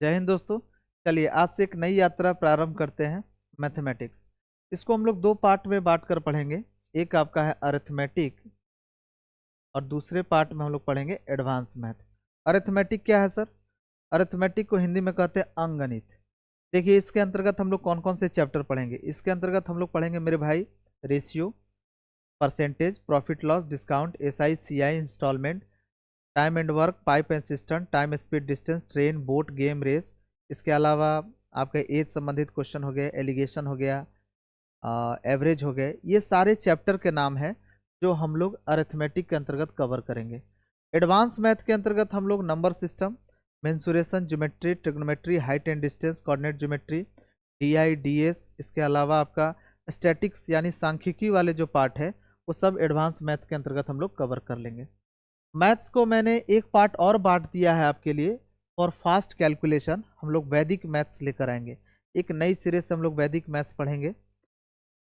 जय हिंद दोस्तों। चलिए आज से एक नई यात्रा प्रारंभ करते हैं। मैथमेटिक्स, इसको हम लोग दो पार्ट में बांट कर पढ़ेंगे। एक आपका है अरिथमेटिक और दूसरे पार्ट में हम लोग पढ़ेंगे एडवांस मैथ। अरिथमेटिक क्या है सर? अरिथमेटिक को हिंदी में कहते हैं अंकगणित। देखिए इसके अंतर्गत हम लोग कौन कौन से चैप्टर पढ़ेंगे। इसके अंतर्गत हम लोग पढ़ेंगे मेरे भाई ratio, percentage, profit loss, discount, SI, CI, instalment, time and work, pipe and system, time speed distance, train, boat, game, race. इसके अलावा आपका एज संबंधित क्वेश्चन हो गए, एलिगेशन हो गया, एवरेज हो गए। ये सारे चैप्टर के नाम हैं जो हम लोग अरिथमेटिक के अंतर्गत कवर करेंगे। एडवांस मैथ के अंतर्गत हम लोग number system, mensuration, geometry, trigonometry, height and distance, coordinate geometry, DI, DS, इसके अलावा आपका स्टैटिक्स यानी सांख्यिकी वाले जो पार्ट है वो सब एडवांस मैथ के अंतर्गत हम लोग कवर कर लेंगे। मैथ्स को मैंने एक पार्ट और बांट दिया है आपके लिए फॉर फास्ट कैलकुलेशन। हम लोग वैदिक मैथ्स लेकर आएंगे, एक नई सिरे से हम लोग वैदिक मैथ्स पढ़ेंगे।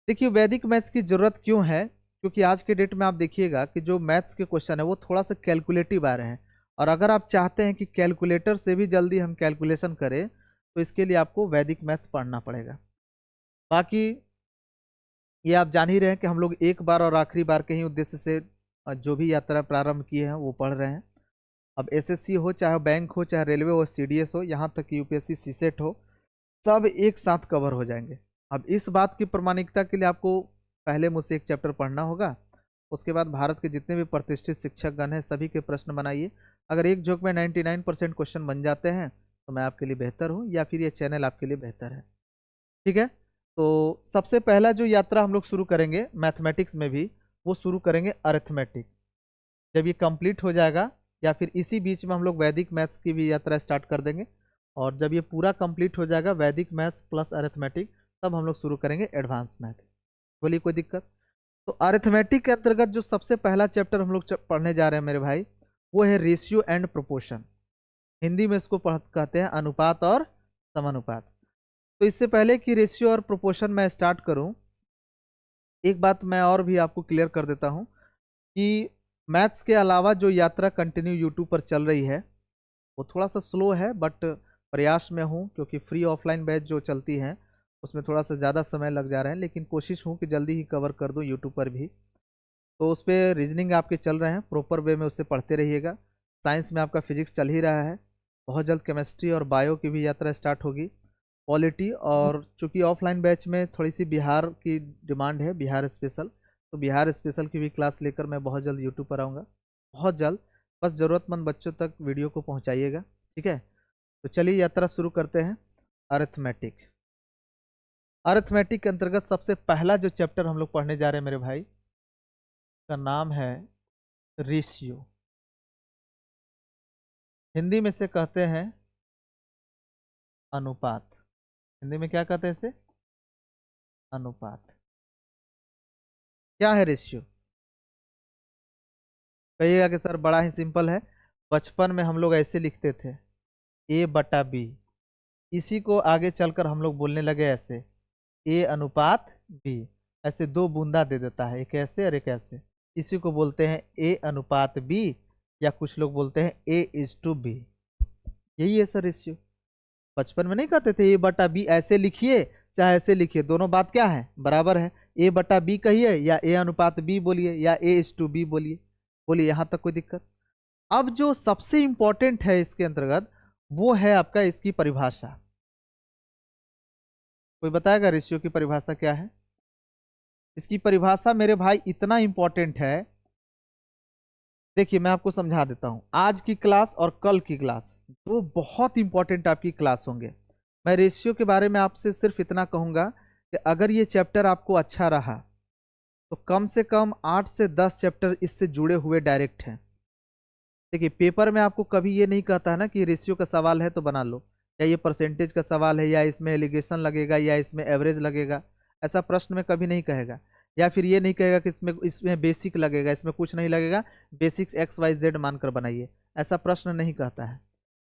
देखिए वैदिक मैथ्स की ज़रूरत क्यों है, क्योंकि आज के डेट में आप देखिएगा कि जो मैथ्स के क्वेश्चन है वो थोड़ा सा कैलकुलेटिव आ रहे हैं, और अगर आप चाहते हैं कि कैलकुलेटर से भी जल्दी हम कैलकुलेशन करें तो इसके लिए आपको वैदिक मैथ्स पढ़ना पड़ेगा। बाकी ये आप जान ही रहे हैं कि हम लोग एक बार और आखिरी बार के ही उद्देश्य से जो भी यात्रा प्रारंभ किए हैं वो पढ़ रहे हैं। अब एसएससी हो, चाहे बैंक हो, चाहे रेलवे हो, सीडीएस हो, यहाँ तक कि यूपीएससी सीसेट हो, सब एक साथ कवर हो जाएंगे। अब इस बात की प्रमाणिकता के लिए आपको पहले मुझसे एक चैप्टर पढ़ना होगा, उसके बाद भारत के जितने भी प्रतिष्ठित शिक्षकगण हैं सभी के प्रश्न बनाइए। अगर एक झोंक में 99% क्वेश्चन बन जाते हैं तो मैं आपके लिए बेहतर हूँ, या फिर ये चैनल आपके लिए बेहतर है। ठीक है, तो सबसे पहला जो यात्रा हम लोग शुरू करेंगे मैथमेटिक्स में भी, वो शुरू करेंगे अरिथमेटिक। जब ये कंप्लीट हो जाएगा या फिर इसी बीच में हम लोग वैदिक मैथ्स की भी यात्रा स्टार्ट कर देंगे, और जब ये पूरा कंप्लीट हो जाएगा वैदिक मैथ्स प्लस अरिथमेटिक, तब हम लोग शुरू करेंगे एडवांस मैथ। बोलिए कोई दिक्कत? तो अरिथमेटिक के अंतर्गत जो सबसे पहला चैप्टर हम लोग पढ़ने जा रहे हैं मेरे भाई, वो है रेशियो एंड प्रोपोर्शन। हिंदी में इसको कहते हैं अनुपात और समानुपात। तो इससे पहले कि रेशियो और प्रोपोर्शन मैं स्टार्ट करूं, एक बात मैं और भी आपको क्लियर कर देता हूं कि मैथ्स के अलावा जो यात्रा कंटिन्यू यूट्यूब पर चल रही है वो थोड़ा सा स्लो है, बट प्रयास में हूँ, क्योंकि फ्री ऑफलाइन बैच जो चलती हैं उसमें थोड़ा सा ज़्यादा समय लग जा रहा है, लेकिन कोशिश हूँ कि जल्दी ही कवर कर दूँ यूट्यूब पर भी। तो उस पर रीजनिंग आपके चल रहे हैं, प्रॉपर वे में उससे पढ़ते रहिएगा। साइंस में आपका फिजिक्स चल ही रहा है, बहुत जल्द केमिस्ट्री और बायो की भी यात्रा स्टार्ट होगी, पॉलिटी। और चूंकि ऑफलाइन बैच में थोड़ी सी बिहार की डिमांड है, बिहार स्पेशल, तो बिहार स्पेशल की भी क्लास लेकर मैं बहुत जल्द यूट्यूब पर आऊँगा, बहुत जल्द। बस ज़रूरतमंद बच्चों तक वीडियो को पहुँचाइएगा, ठीक है। तो चलिए यात्रा शुरू करते हैं। अरिथमेटिक, अरिथमेटिक के अंतर्गत सबसे पहला जो चैप्टर हम लोग पढ़ने जा रहे हैं मेरे भाई, का नाम है रेशियो। हिंदी में से कहते हैं अनुपात। हिंदी में क्या कहते हैं इसे? अनुपात। क्या है रेशियो? कहिएगा कि सर बड़ा ही सिंपल है, बचपन में हम लोग ऐसे लिखते थे ए बटा बी, इसी को आगे चलकर हम लोग बोलने लगे ऐसे ए अनुपात बी। ऐसे दो बूंदा दे देता है, एक ऐसे और एक ऐसे, इसी को बोलते हैं ए अनुपात बी, या कुछ लोग बोलते हैं ए इज टू बी। यही है सर रेशियो। बचपन में नहीं कहते थे ए बटा बी, ऐसे लिखिए चाहे ऐसे लिखिए, दोनों बात क्या है, बराबर है। ए बटा बी कहिए या ए अनुपात बी बोलिए या ए इज टू बी बोलिए। बोलिए यहाँ तक कोई दिक्कत? अब जो सबसे इंपॉर्टेंट है इसके अंतर्गत वो है आपका इसकी परिभाषा। कोई बताएगा रेशियो की परिभाषा क्या है? इसकी परिभाषा मेरे भाई इतना इंपॉर्टेंट है, देखिए मैं आपको समझा देता हूं। आज की क्लास और कल की क्लास दो बहुत इंपॉर्टेंट आपकी क्लास होंगे। मैं रेशियो के बारे में आपसे सिर्फ इतना कहूंगा कि अगर ये चैप्टर आपको अच्छा रहा तो कम से कम 8 से 10 चैप्टर इससे जुड़े हुए डायरेक्ट हैं। देखिए पेपर में आपको कभी ये नहीं कहता है ना कि रेशियो का सवाल है तो बना लो, या ये परसेंटेज का सवाल है, या इसमें एलिगेशन लगेगा, या इसमें एवरेज लगेगा, ऐसा प्रश्न में कभी नहीं कहेगा। या फिर ये नहीं कहेगा कि इसमें इसमें बेसिक लगेगा, इसमें कुछ नहीं लगेगा, बेसिक्स एक्स वाई जेड मानकर बनाइए, ऐसा प्रश्न नहीं कहता है।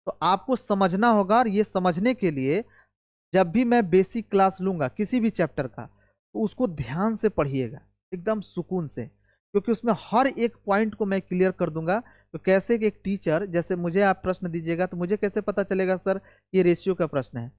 तो आपको समझना होगा, और ये समझने के लिए जब भी मैं बेसिक क्लास लूंगा किसी भी चैप्टर का, तो उसको ध्यान से पढ़िएगा, एकदम सुकून से। क्योंकि उसमें हर एक पॉइंट को मैं क्लियर कर दूंगा। तो कैसे कि एक टीचर, जैसे मुझे आप प्रश्न दीजिएगा तो मुझे कैसे पता चलेगा सर ये रेशियो का प्रश्न है,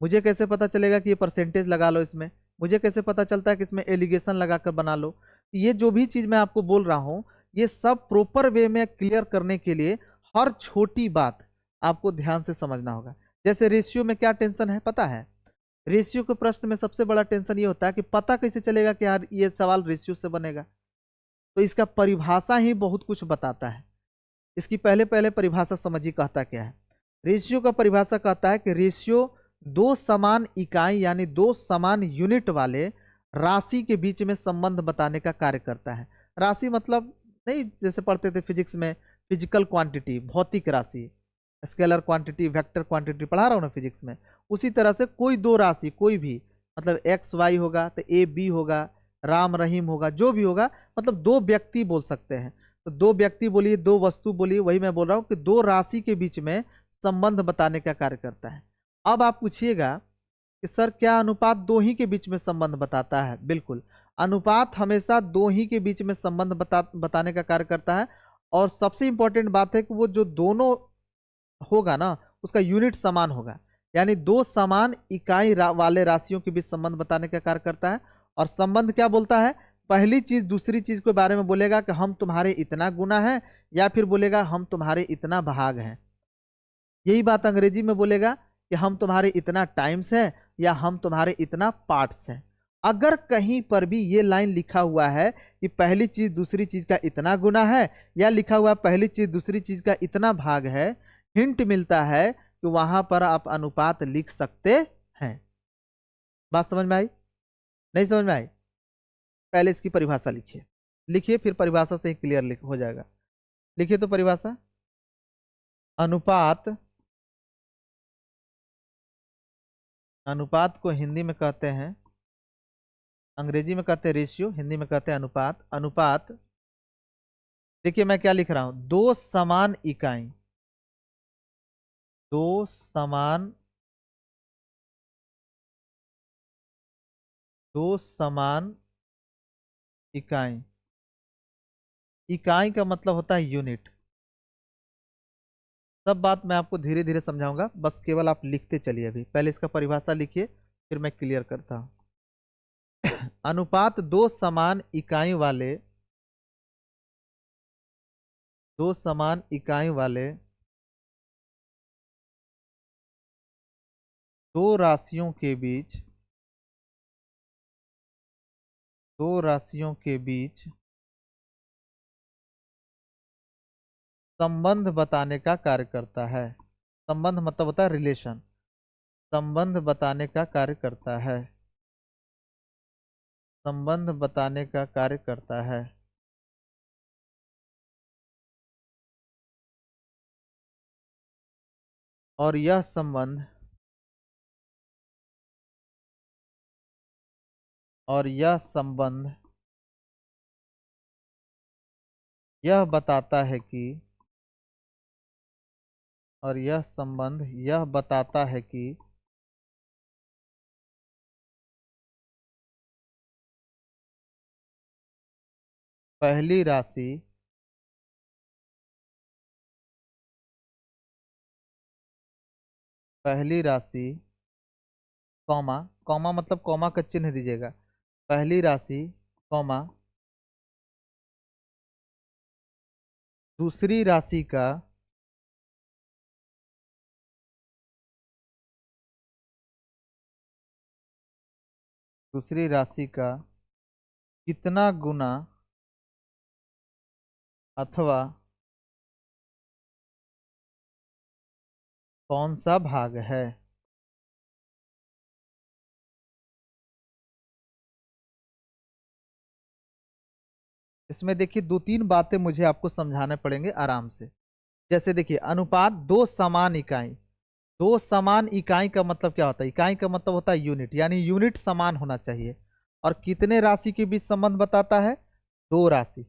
मुझे कैसे पता चलेगा कि ये परसेंटेज लगा लो इसमें, मुझे कैसे पता चलता है कि इसमें एलिगेशन लगाकर बना लो। ये जो भी चीज़ मैं आपको बोल रहा हूँ ये सब प्रॉपर वे में क्लियर करने के लिए हर छोटी बात आपको ध्यान से समझना होगा। जैसे रेशियो में क्या टेंशन है पता है, रेशियो के प्रश्न में सबसे बड़ा टेंशन ये होता है कि पता कैसे चलेगा कि यार ये सवाल रेशियो से बनेगा। तो इसका परिभाषा ही बहुत कुछ बताता है। इसकी पहले पहले परिभाषा समझिए कहता क्या है। रेशियो का परिभाषा कहता है कि रेशियो दो समान इकाई यानी दो समान यूनिट वाले राशि के बीच में संबंध बताने का कार्य करता है। राशि मतलब नहीं, जैसे पढ़ते थे फिजिक्स में, फिजिकल क्वांटिटी, भौतिक राशि, स्केलर क्वांटिटी, वेक्टर क्वांटिटी पढ़ा रहा हूँ ना फिजिक्स में। उसी तरह से कोई दो राशि, कोई भी मतलब एक्स वाई होगा तो ए बी होगा, राम रहीम होगा, जो भी होगा, मतलब दो व्यक्ति बोल सकते हैं। तो दो व्यक्ति बोलिए, दो वस्तु बोलिए, वही मैं बोल रहा हूँ कि दो राशि के बीच में संबंध बताने का कार्य करता है। अब आप पूछिएगा कि सर क्या अनुपात दो ही के बीच में संबंध बताता है? बिल्कुल, अनुपात हमेशा दो ही के बीच में संबंध बताने का कार्य करता है। और सबसे इंपॉर्टेंट बात है कि वो जो दोनों होगा ना उसका यूनिट समान होगा, यानी दो समान इकाई वाले राशियों के बीच संबंध बताने का कार्य करता है। और संबंध क्या बोलता है? पहली चीज दूसरी चीज के बारे में बोलेगा कि हम तुम्हारे इतना गुना है, या फिर बोलेगा हम तुम्हारे इतना भाग हैं। यही बात अंग्रेजी में बोलेगा कि हम तुम्हारे इतना टाइम्स है या हम तुम्हारे इतना पार्ट्स हैं। अगर कहीं पर भी ये लाइन लिखा हुआ है कि पहली चीज दूसरी चीज का इतना गुना है, या लिखा हुआ है पहली चीज दूसरी चीज का इतना भाग है, हिंट मिलता है कि वहां पर आप अनुपात लिख सकते हैं। बात समझ में आई? नहीं समझ में आई? पहले इसकी परिभाषा लिखिए, लिखिए फिर परिभाषा से ही क्लियर हो जाएगा। लिखिए तो परिभाषा, अनुपात, अनुपात को हिंदी में कहते हैं, अंग्रेजी में कहते हैं रेशियो, हिंदी में कहते हैं अनुपात। अनुपात देखिए मैं क्या लिख रहा हूं, दो समान इकाई, दो समान, दो समान इकाई, इकाई का मतलब होता है यूनिट। सब बात मैं आपको धीरे धीरे समझाऊंगा, बस केवल आप लिखते चलिए। अभी पहले इसका परिभाषा लिखिए फिर मैं क्लियर करता हूं। अनुपात दो समान इकाई वाले, दो समान इकाई वाले दो राशियों के बीच, दो राशियों के बीच संबंध बताने का कार्य करता है। संबंध मतलब होता है रिलेशन, संबंध बताने का कार्य करता है, संबंध बताने का कार्य करता है। और यह संबंध, और यह संबंध यह बताता है कि, और यह संबंध यह बताता है कि पहली राशि, पहली राशि कॉमा, कॉमा मतलब कॉमा का चिन्ह दीजिएगा, पहली राशि कॉमा दूसरी राशि का दूसरी राशि का कितना गुना अथवा कौन सा भाग है। इसमें देखिए दो तीन बातें मुझे आपको समझाने पड़ेंगे आराम से। जैसे देखिए अनुपात दो समान इकाई, दो समान इकाई का मतलब क्या होता है? इकाई का मतलब होता है यूनिट, यानी यूनिट समान होना चाहिए। और कितने राशि के बीच संबंध बताता है? दो राशि।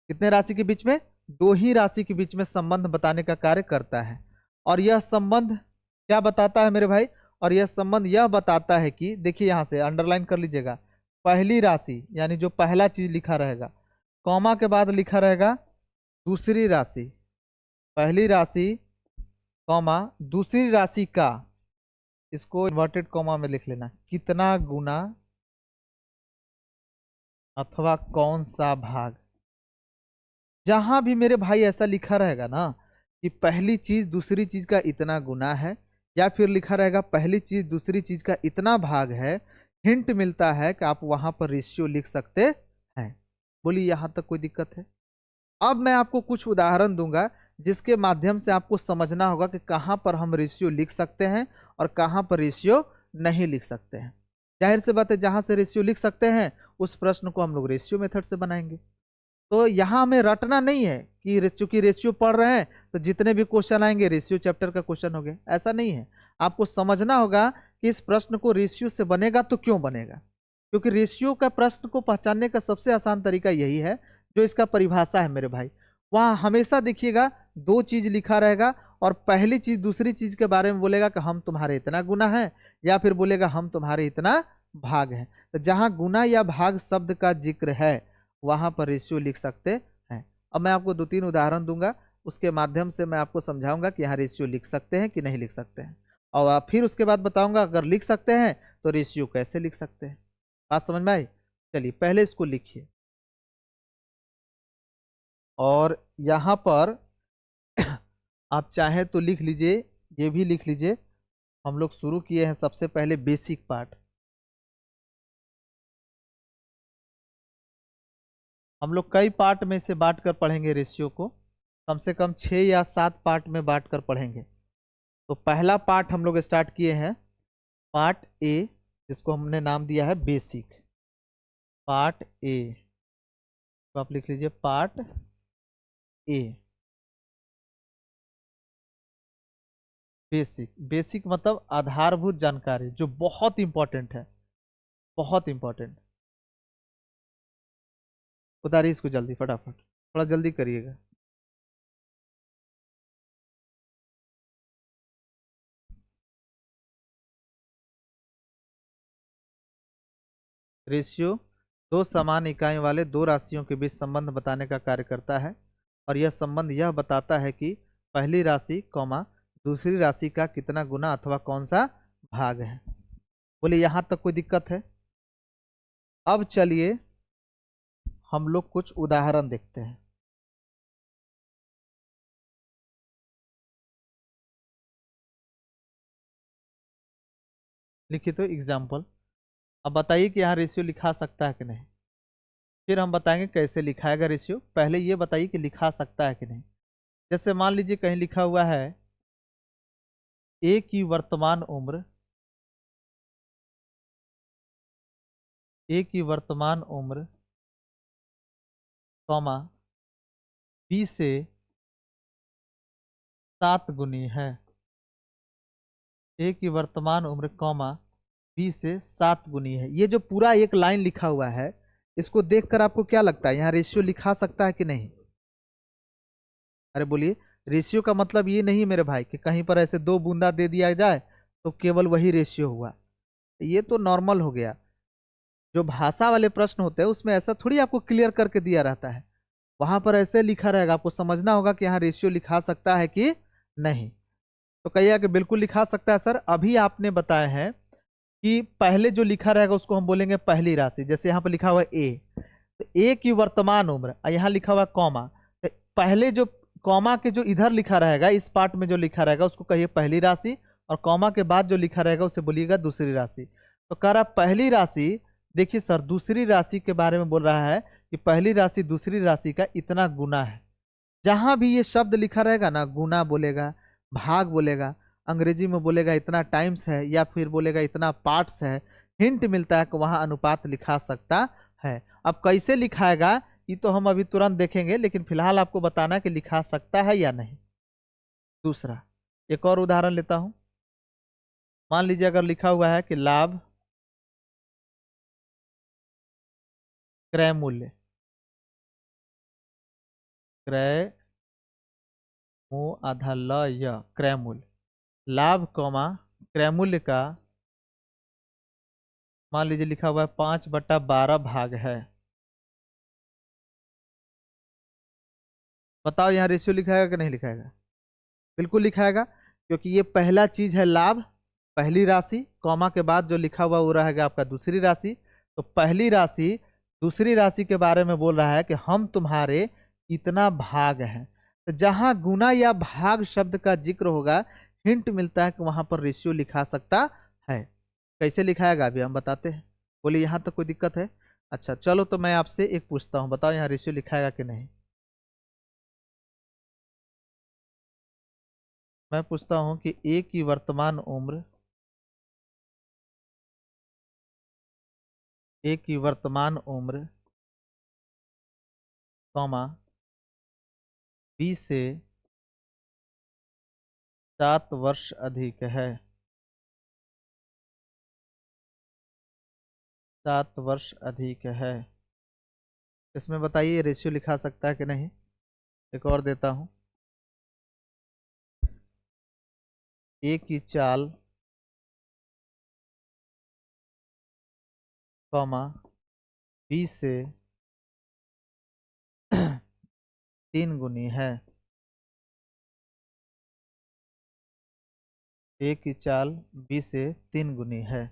कितने राशि के बीच में? दो ही राशि के बीच में संबंध बताने का कार्य करता है। और यह संबंध क्या बताता है मेरे भाई? और यह संबंध यह बताता है कि, देखिए यहां से अंडरलाइन कर लीजिएगा, पहली राशि यानी जो पहला चीज लिखा रहेगा कॉमा के बाद लिखा रहेगा दूसरी राशि, पहली राशि कॉमा दूसरी राशि का, इसको इन्वर्टेड कॉमा में लिख लेना, कितना गुना अथवा कौन सा भाग। जहां भी मेरे भाई ऐसा लिखा रहेगा ना कि पहली चीज दूसरी चीज का इतना गुना है, या फिर लिखा रहेगा पहली चीज दूसरी चीज का इतना भाग है, हिंट मिलता है कि आप वहां पर रेशियो लिख सकते हैं। बोलिए यहां तक कोई दिक्कत है? अब मैं आपको कुछ उदाहरण दूंगा जिसके माध्यम से आपको समझना होगा कि कहां पर हम रेशियो लिख सकते हैं और कहां पर रेशियो नहीं लिख सकते हैं। जाहिर सी बात है, जहां से रेशियो लिख सकते हैं उस प्रश्न को हम लोग रेशियो मेथड से बनाएंगे। तो यहाँ हमें रटना नहीं है कि चूंकि रेशियो पढ़ रहे हैं तो जितने भी क्वेश्चन आएंगे रेशियो चैप्टर का क्वेश्चन हो गया, ऐसा नहीं है। आपको समझना होगा कि इस प्रश्न को रेशियो से बनेगा तो क्यों बनेगा, क्योंकि रेशियो का प्रश्न को पहचानने का सबसे आसान तरीका यही है, जो इसका परिभाषा है मेरे भाई। वहाँ हमेशा देखिएगा दो चीज लिखा रहेगा और पहली चीज दूसरी चीज के बारे में बोलेगा कि हम तुम्हारे इतना गुना है, या फिर बोलेगा हम तुम्हारे इतना भाग है। तो जहां गुना या भाग शब्द का जिक्र है वहां पर रेशियो लिख सकते हैं। अब मैं आपको 2-3 उदाहरण दूंगा, उसके माध्यम से मैं आपको समझाऊंगा कि यहाँ रेशियो लिख सकते हैं कि नहीं लिख सकते हैं, और फिर उसके बाद बताऊंगा अगर लिख सकते हैं तो रेशियो कैसे लिख सकते हैं। बात समझ में आई? चलिए पहले इसको लिखिए, और यहाँ पर आप चाहे तो लिख लीजिए, ये भी लिख लीजिए। हम लोग शुरू किए हैं सबसे पहले बेसिक पार्ट। हम लोग कई पार्ट में से बांट कर पढ़ेंगे रेशियो को, कम से कम 6 या 7 पार्ट में बांट कर पढ़ेंगे। तो पहला पार्ट हम लोग स्टार्ट किए हैं पार्ट ए, जिसको हमने नाम दिया है बेसिक। पार्ट ए, तो आप लिख लीजिए पार्ट ए बेसिक। बेसिक मतलब आधारभूत जानकारी, जो बहुत इंपॉर्टेंट है, बहुत इंपॉर्टेंट। उतारिए इसको जल्दी, फटाफट थोड़ा जल्दी करिएगा। रेशियो दो समान इकाइयों वाले दो राशियों के बीच संबंध बताने का कार्य करता है, और यह संबंध यह बताता है कि पहली राशि कॉमा दूसरी राशि का कितना गुना अथवा कौन सा भाग है। बोले यहां तक कोई दिक्कत है? अब चलिए हम लोग कुछ उदाहरण देखते हैं। लिखिए तो एग्जाम्पल। अब बताइए कि यहाँ रेशियो लिखा सकता है कि नहीं, फिर हम बताएंगे कैसे लिखाएगा रेशियो। पहले ये बताइए कि लिखा सकता है कि नहीं। जैसे मान लीजिए कहीं लिखा हुआ है ए की वर्तमान उम्र, ए की वर्तमान उम्र कॉमा बी से 7 गुनी है। ए की वर्तमान उम्र कॉमा बी से 7 गुनी है। ये जो पूरा एक लाइन लिखा हुआ है, इसको देखकर आपको क्या लगता है, यहाँ रेशियो लिखा सकता है कि नहीं? अरे बोलिए, रेशियो का मतलब ये नहीं मेरे भाई कि कहीं पर ऐसे 2 बूंदा दे दिया जाए तो केवल वही रेशियो हुआ। ये तो नॉर्मल हो गया। जो भाषा वाले प्रश्न होते हैं उसमें ऐसा थोड़ी आपको क्लियर करके दिया रहता है, वहां पर ऐसे लिखा रहेगा। आपको समझना होगा कि यहाँ रेशियो लिखा सकता है कि नहीं। तो कहिए कि बिल्कुल लिखा सकता है सर। अभी आपने बताया है कि पहले जो लिखा रहेगा उसको हम बोलेंगे पहली राशि। जैसे यहाँ पर लिखा हुआ है ए, तो ए की वर्तमान उम्र, यहाँ लिखा हुआ कॉमा, तो पहले जो कॉमा के जो इधर लिखा रहेगा, इस पार्ट में जो लिखा रहेगा उसको कहिए पहली राशि, और कॉमा के बाद जो लिखा रहेगा उसे बोलिएगा दूसरी राशि। तो कह रहा पहली राशि, देखिए सर दूसरी राशि के बारे में बोल रहा है कि पहली राशि दूसरी राशि का इतना गुना है। जहां भी ये शब्द लिखा रहेगा ना, गुना बोलेगा, भाग बोलेगा, अंग्रेजी में बोलेगा इतना टाइम्स है, या फिर बोलेगा इतना पार्ट्स है, हिंट मिलता है कि वहां अनुपात लिखा सकता है। अब कैसे लिखाएगा ये तो हम अभी तुरंत देखेंगे, लेकिन फिलहाल आपको बताना है कि लिखा सकता है या नहीं। दूसरा एक और उदाहरण लेता हूं। मान लीजिए अगर लिखा हुआ है कि लाभ क्रय मूल्य, क्रय मु आधा ल य, क्रय मूल्य, लाभ कॉमा क्रय मूल्य का मान लीजिए लिखा हुआ है 5/12 भाग है। बताओ यहाँ रेशियो लिखाएगा कि नहीं लिखाएगा? बिल्कुल लिखाएगा, क्योंकि ये पहला चीज है लाभ, पहली राशि, कॉमा के बाद जो लिखा हुआ वो रहेगा आपका दूसरी राशि। तो पहली राशि दूसरी राशि के बारे में बोल रहा है कि हम तुम्हारे इतना भाग हैं। तो जहां गुना या भाग शब्द का जिक्र होगा, हिंट मिलता है कि वहां पर रेशियो लिखा सकता है। कैसे लिखाएगा अभी हम बताते हैं। बोलिए यहाँ तक कोई दिक्कत है? अच्छा चलो, तो मैं आपसे एक पूछता हूँ, बताओ यहाँ रेशियो लिखाएगा कि नहीं। मैं पूछता हूँ कि ए की वर्तमान उम्र, ए की वर्तमान उम्र, कॉमा, बी से 7 वर्ष अधिक है। 7 वर्ष अधिक है, इसमें बताइए रेशियो लिखा सकता है कि नहीं। एक और देता हूं, ए की चाल, कॉमा, बी से 3 गुनी है। ए की चाल बी से 3 गुनी है।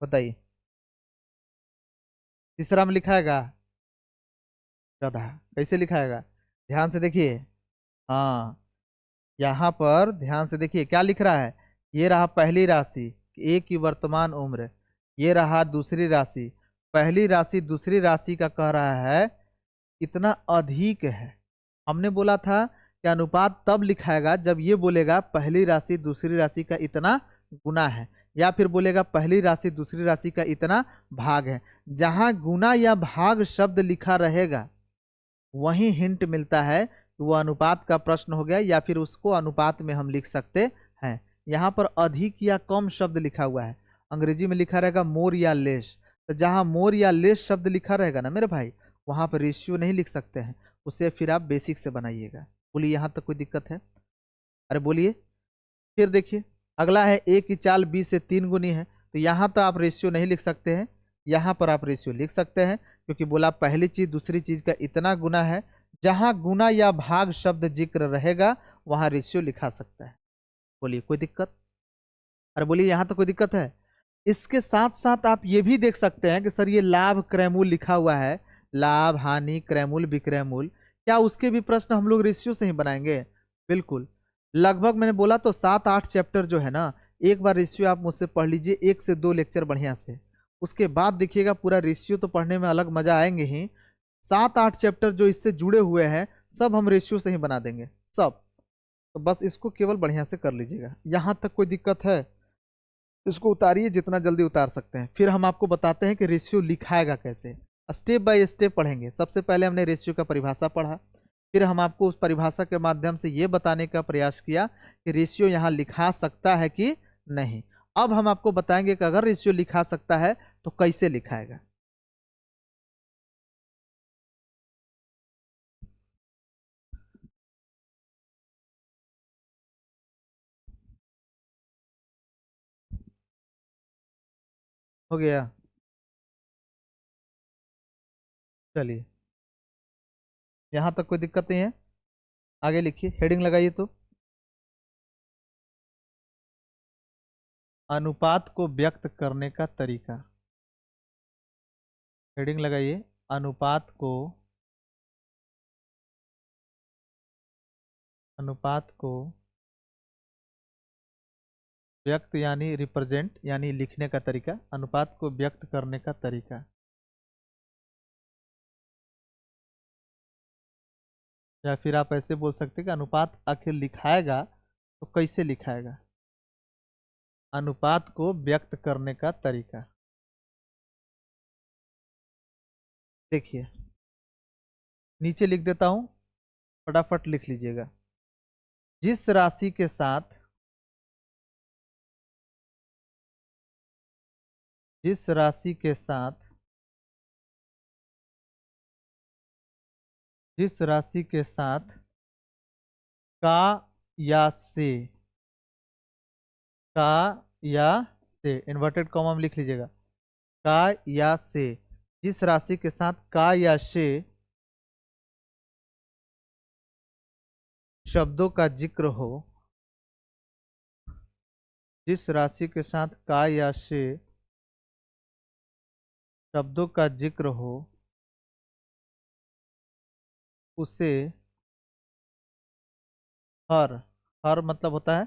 बताइए, तीसरा में लिखाएगा गधा। कैसे लिखाएगा, ध्यान से देखिए। हाँ, यहाँ पर ध्यान से देखिए क्या लिख रहा है। ये रहा पहली राशि, ए की वर्तमान उम्र, ये रहा दूसरी राशि। पहली राशि दूसरी राशि का कह रहा है इतना अधिक है। हमने बोला था कि अनुपात तब लिखाएगा जब ये बोलेगा पहली राशि दूसरी राशि का इतना गुना है, या फिर बोलेगा पहली राशि दूसरी राशि का इतना भाग है। जहां गुना या भाग शब्द लिखा रहेगा वहीं हिंट मिलता है कि वो अनुपात का प्रश्न हो गया, या फिर उसको अनुपात में हम लिख सकते हैं। यहाँ पर अधिक या कम शब्द लिखा हुआ है, अंग्रेजी में लिखा रहेगा मोर या लेस। तो जहाँ मोर या लेस शब्द लिखा रहेगा ना मेरे भाई, वहाँ पर रेशियो नहीं लिख सकते हैं, उसे फिर आप बेसिक से बनाइएगा। बोलिए यहाँ तक कोई दिक्कत है? अरे बोलिए। फिर देखिए अगला है ए की चाल 20 से 3 गुनी है। तो यहाँ तो आप रेशियो नहीं लिख सकते हैं, यहाँ पर आप रेशियो लिख सकते हैं, क्योंकि बोला पहली चीज दूसरी चीज का इतना गुना है। जहां गुना या भाग शब्द जिक्र रहेगा वहां रेशियो लिखा सकता है। बोलिए कोई दिक्कत? अरे बोलिए यहाँ तो कोई दिक्कत है? इसके साथ साथ आप ये भी देख सकते हैं कि सर ये लाभ क्रयमूल लिखा हुआ है, लाभ हानि क्रयमूल विक्रयमूल, क्या उसके भी प्रश्न हम लोग रेशियो से ही बनाएंगे? बिल्कुल। लगभग मैंने बोला तो 7-8 चैप्टर जो है ना, एक बार रेशियो आप मुझसे पढ़ लीजिए, 1 से 2 लेक्चर बढ़िया से। उसके बाद देखिएगा पूरा रेशियो तो पढ़ने में अलग मजा आएंगे ही। 7-8 चैप्टर जो इससे जुड़े हुए हैं सब हम रेशियो से ही बना देंगे सब। तो बस इसको केवल बढ़िया से कर लीजिएगा। यहाँ तक कोई दिक्कत है? इसको उतारिए जितना जल्दी उतार सकते हैं, फिर हम आपको बताते हैं कि रेशियो लिखाएगा कैसे। स्टेप बाय स्टेप पढ़ेंगे। सबसे पहले हमने रेशियो का परिभाषा पढ़ा, फिर हम आपको उस परिभाषा के माध्यम से ये बताने का प्रयास किया कि रेशियो यहाँ लिखा सकता है कि नहीं। अब हम आपको बताएंगे कि अगर रेशियो लिखा सकता है तो कैसे लिखाएगा। हो गया? चलिए, यहाँ तक कोई दिक्कत नहीं है। आगे लिखिए, हेडिंग लगाइए तो। अनुपात को व्यक्त करने का तरीका। हेडिंग लगाइए, अनुपात को व्यक्त यानी रिप्रेजेंट यानी लिखने का तरीका, अनुपात को व्यक्त करने का तरीका। या फिर आप ऐसे बोल सकते हैं कि अनुपात आखिर लिखाएगा तो कैसे लिखाएगा। अनुपात को व्यक्त करने का तरीका। देखिए नीचे लिख देता हूं, फटाफट लिख लीजिएगा। जिस राशि के साथ जिस राशि के साथ जिस राशि के साथ का या से का या से, इन्वर्टेड कॉमा में लिख लीजिएगा, का या से, जिस राशि के साथ का या से शब्दों का जिक्र हो, जिस राशि के साथ का या से शब्दों का जिक्र हो, उसे हर, हर मतलब होता है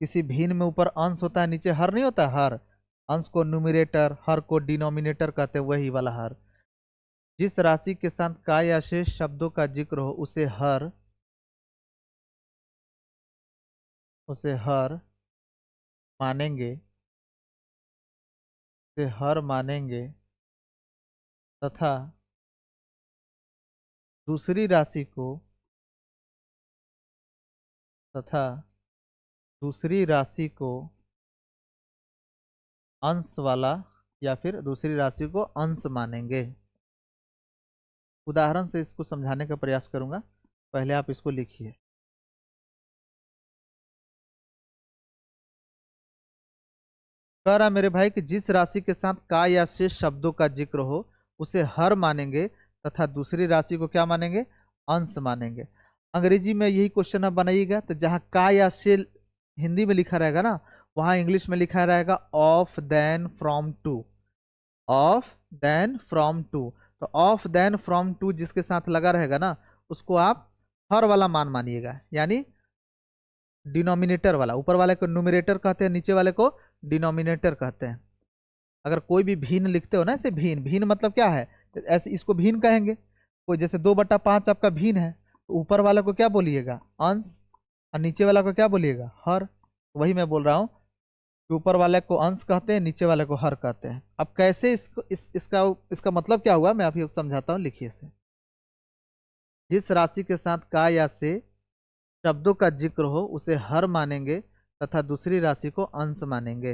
किसी भिन्न में ऊपर अंश होता है, नीचे हर नहीं होता, हर अंश को न्यूमरेटर, हर को डिनोमिनेटर कहते हैं, वही वाला हर। जिस राशि के साथ का या शेष शब्दों का जिक्र हो उसे हर, उसे हर मानेंगे, उसे हर मानेंगे तथा दूसरी राशि को, तथा दूसरी राशि को अंश वाला, या फिर दूसरी राशि को अंश मानेंगे। उदाहरण से इसको समझाने का प्रयास करूंगा, पहले आप इसको लिखिए। कह रहा मेरे भाई कि जिस राशि के साथ का या शेष शब्दों का जिक्र हो उसे हर मानेंगे तथा दूसरी राशि को क्या मानेंगे, अंश मानेंगे। अंग्रेजी में यही क्वेश्चन आप बनाइएगा, तो जहां का या से हिंदी में लिखा रहेगा ना, वहां इंग्लिश में लिखा रहेगा of then from to, of then from to. तो ऑफ देन फ्रॉम टू जिसके साथ लगा रहेगा ना, उसको आप हर वाला मान मानिएगा, यानी डिनोमिनेटर वाला। ऊपर वाले को न्यूमरेटर कहते हैं, नीचे वाले को डिनोमिनेटर कहते हैं। अगर कोई भी भिन्न लिखते हो ना, ऐसे भिन्न, भिन्न मतलब क्या है, तो ऐसे इसको भिन्न कहेंगे। कोई जैसे 2/5 आपका भिन्न है, तो ऊपर वाला को क्या बोलिएगा, अंश, और नीचे वाला को क्या बोलिएगा, हर। वही मैं बोल रहा हूँ कि ऊपर वाले को अंश कहते हैं, नीचे वाले को हर कहते हैं। अब कैसे इसको इसका मतलब क्या हुआ, मैं अभी समझाता हूँ, लिखिए से। जिस राशि के साथ का या से शब्दों का जिक्र हो उसे हर मानेंगे तथा दूसरी राशि को अंश मानेंगे।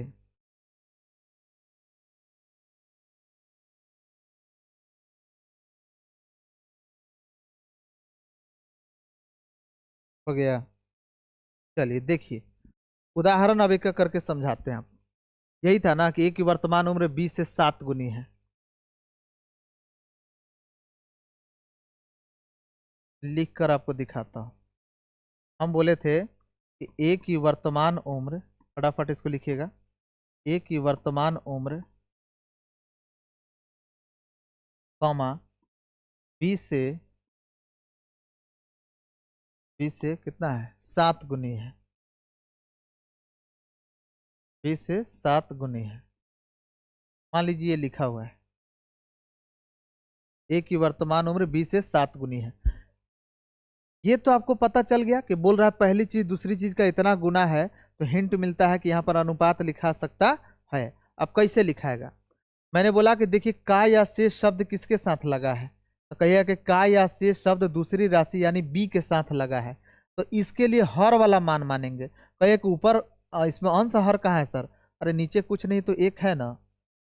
हो गया। चलिए देखिए, उदाहरण अब एक करके समझाते हैं आप। यही था ना कि ए की वर्तमान उम्र 20 से 7 गुनी है। लिख कर आपको दिखाता हूं। हम बोले थे कि ए की वर्तमान उम्र, फटाफट इसको लिखिएगा, ए की वर्तमान उम्र कॉमा 20 से कितना है, 7 गुनी है, 20 से 7 गुनी है। मान लीजिए ये लिखा हुआ है, ए की वर्तमान उम्र 20 से 7 गुनी है। ये तो आपको पता चल गया कि बोल रहा है पहली चीज दूसरी चीज का इतना गुना है, तो हिंट मिलता है कि यहाँ पर अनुपात लिखा सकता है। अब कैसे लिखाएगा, मैंने बोला कि देखिए का या से शब्द किसके साथ लगा है, तो कहिएगा कि का या से शब्द दूसरी राशि यानी बी के साथ लगा है, तो इसके लिए हर वाला मान मानेंगे। कहिए कि ऊपर इसमें अंश हर कहाँ है सर, अरे नीचे कुछ नहीं तो एक है ना,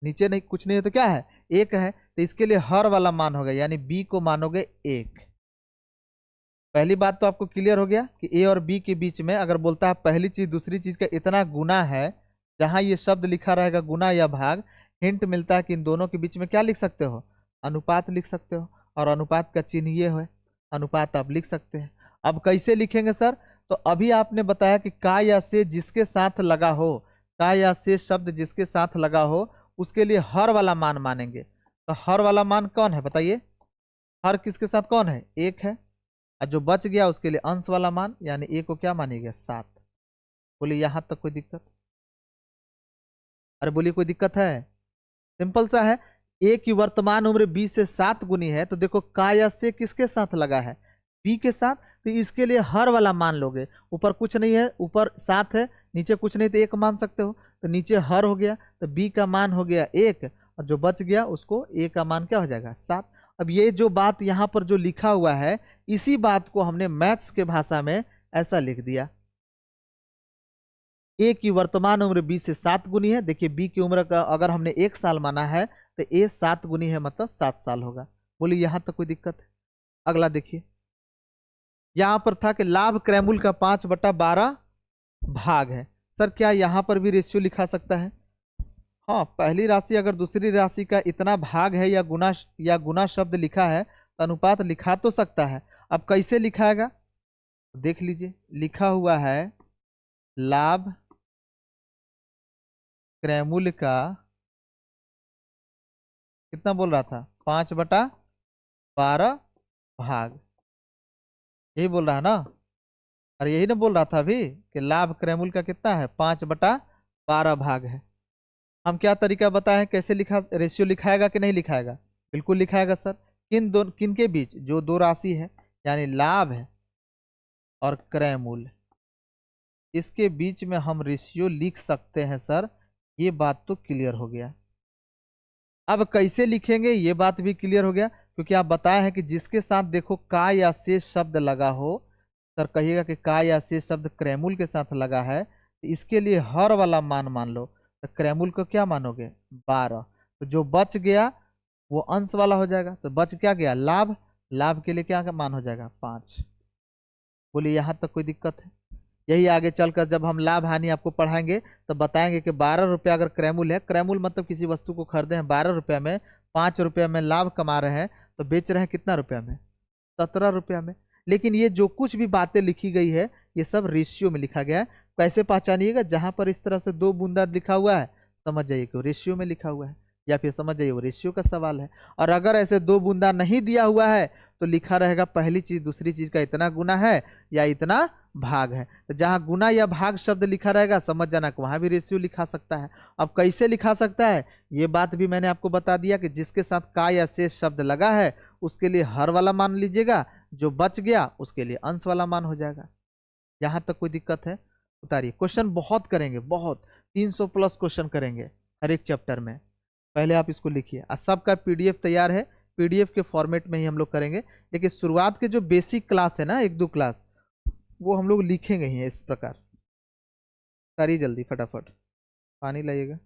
नीचे नहीं कुछ नहीं है तो क्या है, एक है, तो इसके लिए हर वाला मान होगा, यानी बी को मानोगे एक। पहली बात तो आपको क्लियर हो गया कि ए और बी के बीच में अगर बोलता है पहली चीज दूसरी चीज का इतना गुना है, जहां ये शब्द लिखा रहेगा गुना या भाग, हिंट मिलता है कि इन दोनों के बीच में क्या लिख सकते हो, अनुपात लिख सकते हो, और अनुपात का चिन्ह ये है, अनुपात आप लिख सकते हैं। अब कैसे लिखेंगे सर, तो अभी आपने बताया कि का या से जिसके साथ लगा हो, का या से शब्द जिसके साथ लगा हो उसके लिए हर वाला मान मानेंगे। तो हर वाला मान कौन है बताइए, हर किसके साथ कौन है, एक है, और जो बच गया उसके लिए अंश वाला मान, यानी ए को क्या मानिएगा, 7। बोलिए यहां तक कोई दिक्कत, अरे बोलिए कोई दिक्कत है, सिंपल सा है। ए की वर्तमान उम्र 20 से 7 गुनी है, तो देखो का या से किसके साथ लगा है, बी के साथ, तो इसके लिए हर वाला मान लोगे। ऊपर कुछ नहीं है, ऊपर 7 है, नीचे कुछ नहीं तो एक मान सकते हो, तो नीचे हर हो गया, तो बी का मान हो गया 1, और जो बच गया उसको ए का मान क्या हो जाएगा, 7। अब ये जो बात यहाँ पर जो लिखा हुआ है, इसी बात को हमने मैथ्स के भाषा में ऐसा लिख दिया, ए की वर्तमान उम्र 20 से 7 गुनी है। देखिए बी की उम्र का अगर हमने 1 साल माना है, तो ए 7 गुनी है, मतलब 7 साल होगा। बोलिए यहां तक कोई दिक्कत है। अगला देखिए, यहां पर था कि लाभ क्रैमुल का 5/12 भाग है। सर क्या यहां पर भी रेशियो लिखा सकता है, हाँ, पहली राशि अगर दूसरी राशि का इतना भाग है या गुना शब्द लिखा है तो अनुपात लिखा तो सकता है। अब कैसे लिखाएगा देख लीजिए, लिखा हुआ है लाभ क्रयमूल्य का कितना बोल रहा था, 5/12 भाग, यही बोल रहा है ना। और यही ना बोल रहा था अभी कि लाभ क्रयमूल्य का कितना है, 5/12 भाग है। हम क्या तरीका बताएं कैसे लिखा, रेशियो लिखाएगा कि नहीं लिखाएगा, बिल्कुल लिखाएगा सर। किन के बीच, जो दो राशि है यानी लाभ है और क्रय मूल्य, इसके बीच में हम रेशियो लिख सकते हैं सर। ये बात तो क्लियर हो गया। अब कैसे लिखेंगे ये बात भी क्लियर हो गया, क्योंकि आप बताए हैं कि जिसके साथ देखो का या शेष शब्द लगा हो, सर कहिएगा कि का या शेष शब्द क्रयमूल्य के साथ लगा है, तो इसके लिए हर वाला मान लो। तो क्रयमूल्य को क्या मानोगे, 12। तो जो बच गया वो अंश वाला हो जाएगा। तो बच क्या गया, लाभ। लाभ के लिए क्या मान हो जाएगा, 5। बोलिए यहाँ तक कोई दिक्कत है। यही आगे चलकर जब हम लाभ हानि आपको पढ़ाएंगे तो बताएंगे कि 12 रुपया अगर क्रयमूल्य है, क्रयमूल्य मतलब किसी वस्तु को खरीदे हैं 12 रुपया में, 5 रुपया में लाभ कमा रहे हैं, तो बेच रहे हैं कितना रुपया में, 17 रुपया में। लेकिन ये जो कुछ भी बातें लिखी गई है ये सब रेशियो में लिखा गया है। कैसे पहचानिएगा, जहां पर इस तरह से 2 बूंदा लिखा हुआ है समझ जाइए कि रेशियो में लिखा हुआ है, या फिर समझ जाइए वो रेशियो का सवाल है। और अगर ऐसे 2 बूंदा नहीं दिया हुआ है तो लिखा रहेगा पहली चीज दूसरी चीज का इतना गुना है या इतना भाग है। तो जहां गुना या भाग शब्द लिखा रहेगा समझ जाना कि वहां भी रेशियो लिखा सकता है। अब कैसे लिखा सकता है ये बात भी मैंने आपको बता दिया कि जिसके साथ का या शेष शब्द लगा है उसके लिए हर वाला मान लीजिएगा, जो बच गया उसके लिए अंश वाला मान हो जाएगा। यहां तक कोई दिक्कत है, उतारिए। क्वेश्चन बहुत करेंगे, बहुत 300 प्लस क्वेश्चन करेंगे हर एक चैप्टर में। पहले आप इसको लिखिए और सबका पीडीएफ तैयार है, पीडीएफ के फॉर्मेट में ही हम लोग करेंगे। लेकिन शुरुआत के जो बेसिक क्लास है ना, 1-2 क्लास, वो हम लोग लिखेंगे ही इस प्रकार। सारी जल्दी फटाफट पानी लाइएगा।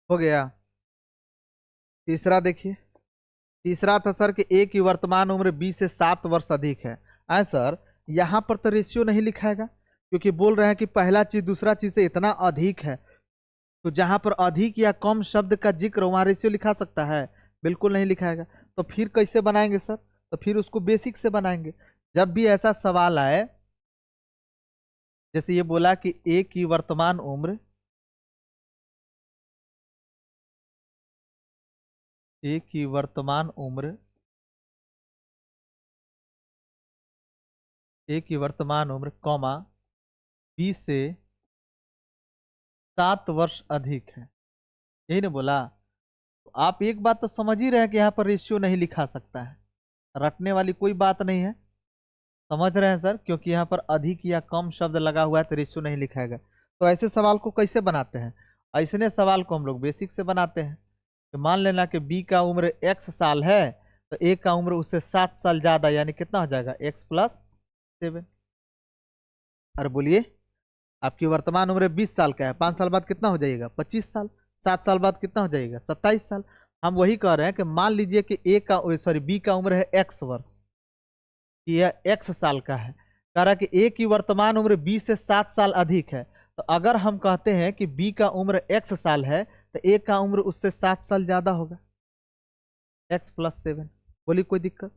हो गया। तीसरा देखिए, तीसरा था सर कि ए की वर्तमान उम्र 20 से 7 वर्ष अधिक है। सर यहाँ पर तो रेशियो नहीं लिखाएगा, क्योंकि बोल रहे हैं कि पहला चीज दूसरा चीज से इतना अधिक है। तो जहां पर अधिक या कम शब्द का जिक्र वहां रेशियो लिखा सकता है, बिल्कुल नहीं लिखाएगा। तो फिर कैसे बनाएंगे सर, तो फिर उसको बेसिक से बनाएंगे। जब भी ऐसा सवाल आए, जैसे ये बोला कि ए की वर्तमान उम्र, ए की वर्तमान उम्र, ए की वर्तमान उम्र कॉमा 20 से 7 वर्ष अधिक है, यही ना बोला। तो आप एक बात तो समझ ही रहे हैं कि यहाँ पर रेशियो नहीं लिखा सकता है, रटने वाली कोई बात नहीं है। समझ रहे हैं सर, क्योंकि यहाँ पर अधिक या कम शब्द लगा हुआ है तो रेशियो नहीं लिखाएगा। तो ऐसे सवाल को कैसे बनाते हैं, ऐसे सवाल को हम लोग बेसिक से बनाते हैं। तो मान लेना कि बी का उम्र x साल है, तो ए का उम्र उससे 7 साल ज्यादा, यानी कितना हो जाएगा, x + 7। अरे बोलिए, आपकी वर्तमान उम्र 20 साल का है, 5 साल बाद कितना हो जाएगा, 25 साल। 7 साल बाद कितना हो जाएगा, 27 साल। हम वही कह रहे हैं कि मान लीजिए कि बी का उम्र है x वर्ष, यह x साल का है। कह रहा कि ए की वर्तमान उम्र 20 से 7 साल अधिक है। तो अगर हम कहते हैं कि बी का उम्र x साल है तो ए का उम्र उससे 7 साल ज्यादा होगा, x + 7। बोलिए कोई दिक्कत।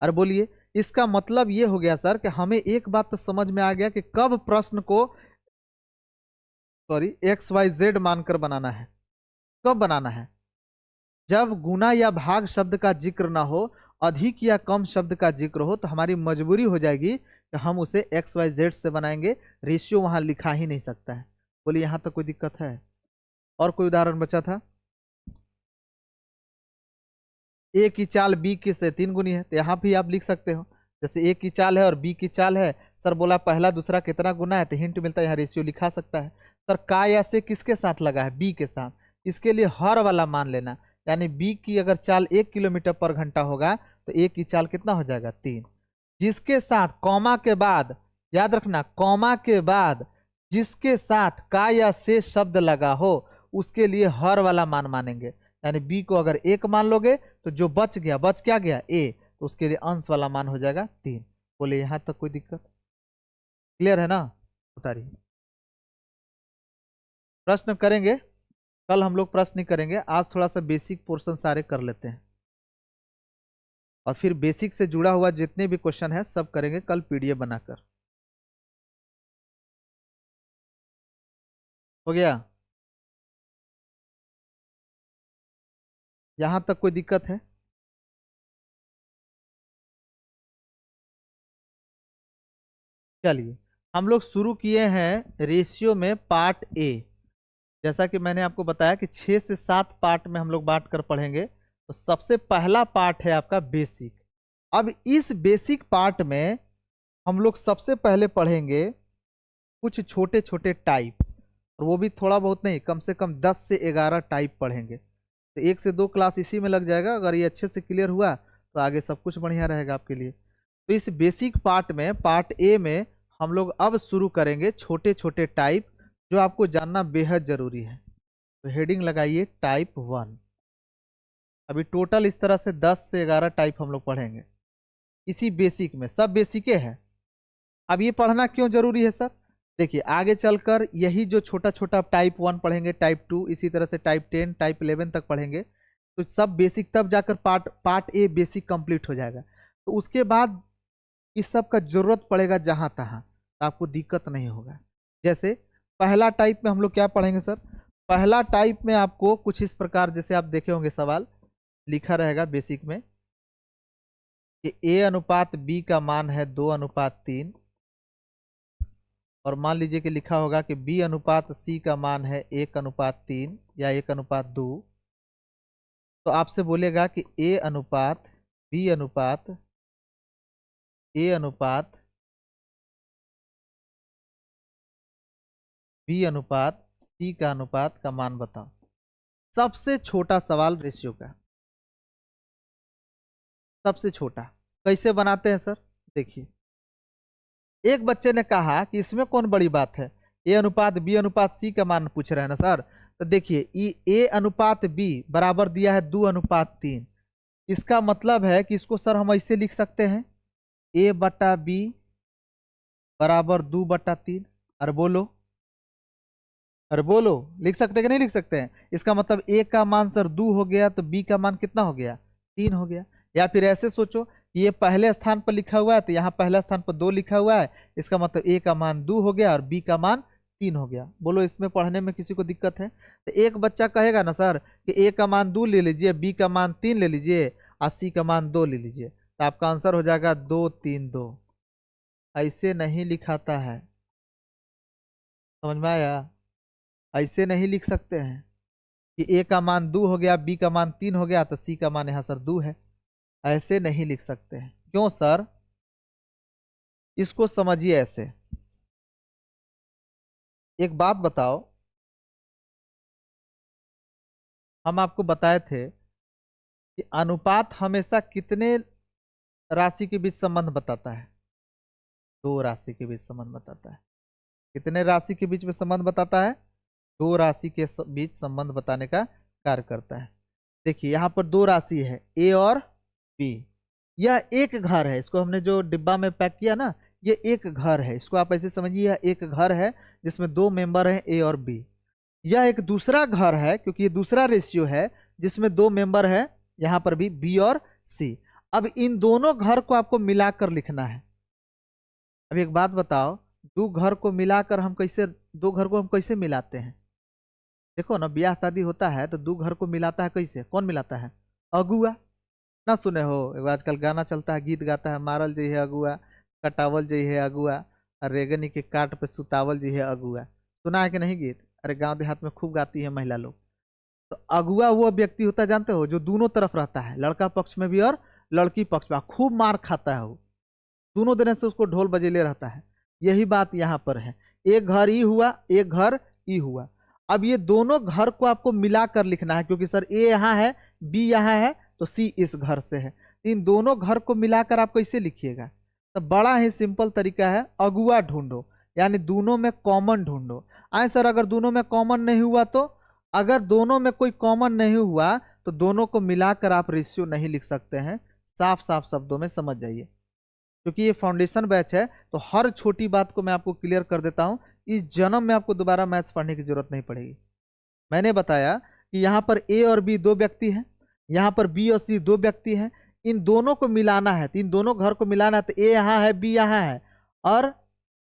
अरे बोलिए, इसका मतलब ये हो गया सर कि हमें एक बात तो समझ में आ गया कि कब प्रश्न को XYZ मानकर बनाना है। कब बनाना है, जब गुना या भाग शब्द का जिक्र ना हो, अधिक या कम शब्द का जिक्र हो, तो हमारी मजबूरी हो जाएगी कि हम उसे XYZ से बनाएंगे, रेशियो वहां लिखा ही नहीं सकता है। बोलिए यहां तक कोई दिक्कत है। और कोई उदाहरण बचा था, ए की चाल बी के से 3 गुनी है, तो यहाँ भी आप लिख सकते हो। जैसे ए की चाल है और बी की चाल है, सर बोला पहला दूसरा कितना गुना है, तो हिंट मिलता है यहाँ रेशियो लिखा सकता है। सर का या से किसके साथ लगा है, बी के साथ, इसके लिए हर वाला मान लेना। यानी बी की अगर चाल 1 किलोमीटर पर घंटा होगा तो ए की चाल कितना हो जाएगा 3। जिसके साथ कॉमा के बाद, याद रखना कॉमा के बाद जिसके साथ का या से शब्द लगा हो उसके लिए हर वाला मान मानेंगे। यानी बी को अगर 1 मान लोगे तो जो बच गया, बच क्या गया ए, तो उसके लिए अंश वाला मान हो जाएगा 3। बोले यहां तक कोई दिक्कत? क्लियर है ना? उतारिए। प्रश्न करेंगे, कल हम लोग प्रश्न नहीं करेंगे, आज थोड़ा सा बेसिक पोर्शन सारे कर लेते हैं और फिर बेसिक से जुड़ा हुआ जितने भी क्वेश्चन है सब करेंगे कल पीडीएफ बनाकर। हो गया? यहां तक कोई दिक्कत है? चलिए हम लोग शुरू किए हैं रेशियो में पार्ट ए। जैसा कि मैंने आपको बताया कि 6 से 7 पार्ट में हम लोग बांट कर पढ़ेंगे। तो सबसे पहला पार्ट है आपका बेसिक। अब इस बेसिक पार्ट में हम लोग सबसे पहले पढ़ेंगे कुछ छोटे छोटे टाइप, और वो भी थोड़ा बहुत नहीं, कम से कम 10 से 11 टाइप पढ़ेंगे। तो 1 से 2 क्लास इसी में लग जाएगा। अगर ये अच्छे से क्लियर हुआ तो आगे सब कुछ बढ़िया रहेगा आपके लिए। तो इस बेसिक पार्ट में, पार्ट ए में, हम लोग अब शुरू करेंगे छोटे छोटे टाइप जो आपको जानना बेहद जरूरी है। तो हेडिंग लगाइए टाइप 1। अभी टोटल इस तरह से 10 से 11 टाइप हम लोग पढ़ेंगे इसी बेसिक में, सब बेसिके है। अब ये पढ़ना क्यों जरूरी है सर? देखिए आगे चलकर यही जो छोटा छोटा टाइप 1 पढ़ेंगे, टाइप 2, इसी तरह से टाइप 10, टाइप 11 तक पढ़ेंगे। तो सब बेसिक, तब जाकर पार्ट ए बेसिक कंप्लीट हो जाएगा। तो उसके बाद इस सब का जरूरत पड़ेगा जहां तहां, तो आपको दिक्कत नहीं होगा। जैसे पहला टाइप में हम लोग क्या पढ़ेंगे सर? पहला टाइप में आपको कुछ इस प्रकार, जैसे आप देखे होंगे सवाल लिखा रहेगा बेसिक में कि ए अनुपात बी का मान है 2:3, और मान लीजिए कि लिखा होगा कि बी अनुपात सी का मान है 1:3 या 1:2। तो आपसे बोलेगा कि ए अनुपात बी अनुपात ए अनुपात बी अनुपात सी का अनुपात का मान बताओ। सबसे छोटा सवाल रेशियो का, सबसे छोटा। कैसे बनाते हैं सर? देखिए एक बच्चे ने कहा कि इसमें कौन बड़ी बात है, ए अनुपात बी अनुपात सी का मान पूछ रहे हैं ना सर। तो देखिए ए अनुपात बी बराबर दिया है 2:3। इसका मतलब है कि इसको सर हम ऐसे लिख सकते हैं ए बटा बी बराबर 2/3। अरे बोलो, अरे बोलो, लिख सकते हैं कि नहीं लिख सकते हैं? इसका मतलब ए का मान सर 2 हो गया तो बी का मान कितना हो गया? 3 हो गया। या फिर ऐसे सोचो ये पहले स्थान पर लिखा हुआ है तो यहाँ पहला स्थान पर 2 लिखा हुआ है, इसका मतलब ए का मान 2 हो गया और बी का मान 3 हो गया। बोलो इसमें पढ़ने में किसी को दिक्कत है? तो एक बच्चा कहेगा ना सर कि ए का मान 2 ले लीजिए, बी का मान 3 ले लीजिए और सी का मान 2 ले लीजिए, तो आपका आंसर हो जाएगा 2 3 2। ऐसे नहीं लिखाता है, समझ में आया? ऐसे नहीं लिख सकते हैं कि ए का मान 2 हो गया, बी का मान 3 हो गया तो सी का मान यहाँ सर 2 है। ऐसे नहीं लिख सकते हैं। क्यों सर? इसको समझिए ऐसे। एक बात बताओ, हम आपको बताए थे कि अनुपात हमेशा कितने राशि के बीच संबंध बताता है? 2 राशि के बीच संबंध बताता है। कितने राशि के बीच में संबंध बताता है? 2 राशि के बीच संबंध बताने का कार्य करता है। देखिए यहाँ पर 2 राशि है ए और बी। यह एक घर है, इसको हमने जो डिब्बा में पैक किया ना, ये एक घर है। इसको आप ऐसे समझिए यह एक घर है जिसमें 2 मेंबर हैं ए और बी। यह एक दूसरा घर है क्योंकि ये दूसरा रेशियो है जिसमें 2 मेंबर है, यहाँ पर भी बी और सी। अब इन दोनों घर को आपको मिलाकर लिखना है। अब एक बात बताओ, 2 घर को मिलाकर हम कैसे, 2 घर को हम कैसे मिलाते हैं? देखो ना, ब्याह शादी होता है तो 2 घर को मिलाता है कैसे? कौन मिलाता है? अगुआ। ना सुने हो? एगो आजकल गाना चलता है, गीत गाता है, मारल जी है अगुआ, कटावल जी है अगुआ, और रेगनी के काट पे सुतावल जी है अगुआ। सुना है कि नहीं गीत? अरे गांव देहात में खूब गाती है महिला लोग। तो अगुआ वो व्यक्ति होता है जानते हो, जो दोनों तरफ रहता है, लड़का पक्ष में भी और लड़की पक्ष में। खूब मार खाता है वो, दोनों दिन से उसको ढोल बजेले रहता है। यही बात यहाँ पर है, एक घर ई हुआ, एक घर ई हुआ। अब ये दोनों घर को आपको मिलाकर लिखना है क्योंकि सर ए यहाँ है, बी यहाँ है तो सी इस घर से है। इन दोनों घर को मिलाकर आप कैसे लिखिएगा? तो बड़ा ही सिंपल तरीका है, अगुआ ढूंढो, यानी दोनों में कॉमन ढूंढो। आए सर अगर दोनों में कॉमन नहीं हुआ तो? अगर दोनों में कोई कॉमन नहीं हुआ तो दोनों को मिलाकर आप रेशियो नहीं लिख सकते हैं। साफ साफ शब्दों में समझ जाइए, क्योंकि ये फाउंडेशन बैच है तो हर छोटी बात को मैं आपको क्लियर कर देता हूं। इस जन्म में आपको दोबारा मैथ्स पढ़ने की जरूरत नहीं पड़ेगी। मैंने बताया कि यहाँ पर ए और बी दो व्यक्ति हैं, यहाँ पर बी और सी दो व्यक्ति हैं, इन दोनों को मिलाना है, तो इन दोनों घर को मिलाना है, तो ए यहाँ है, बी यहाँ है और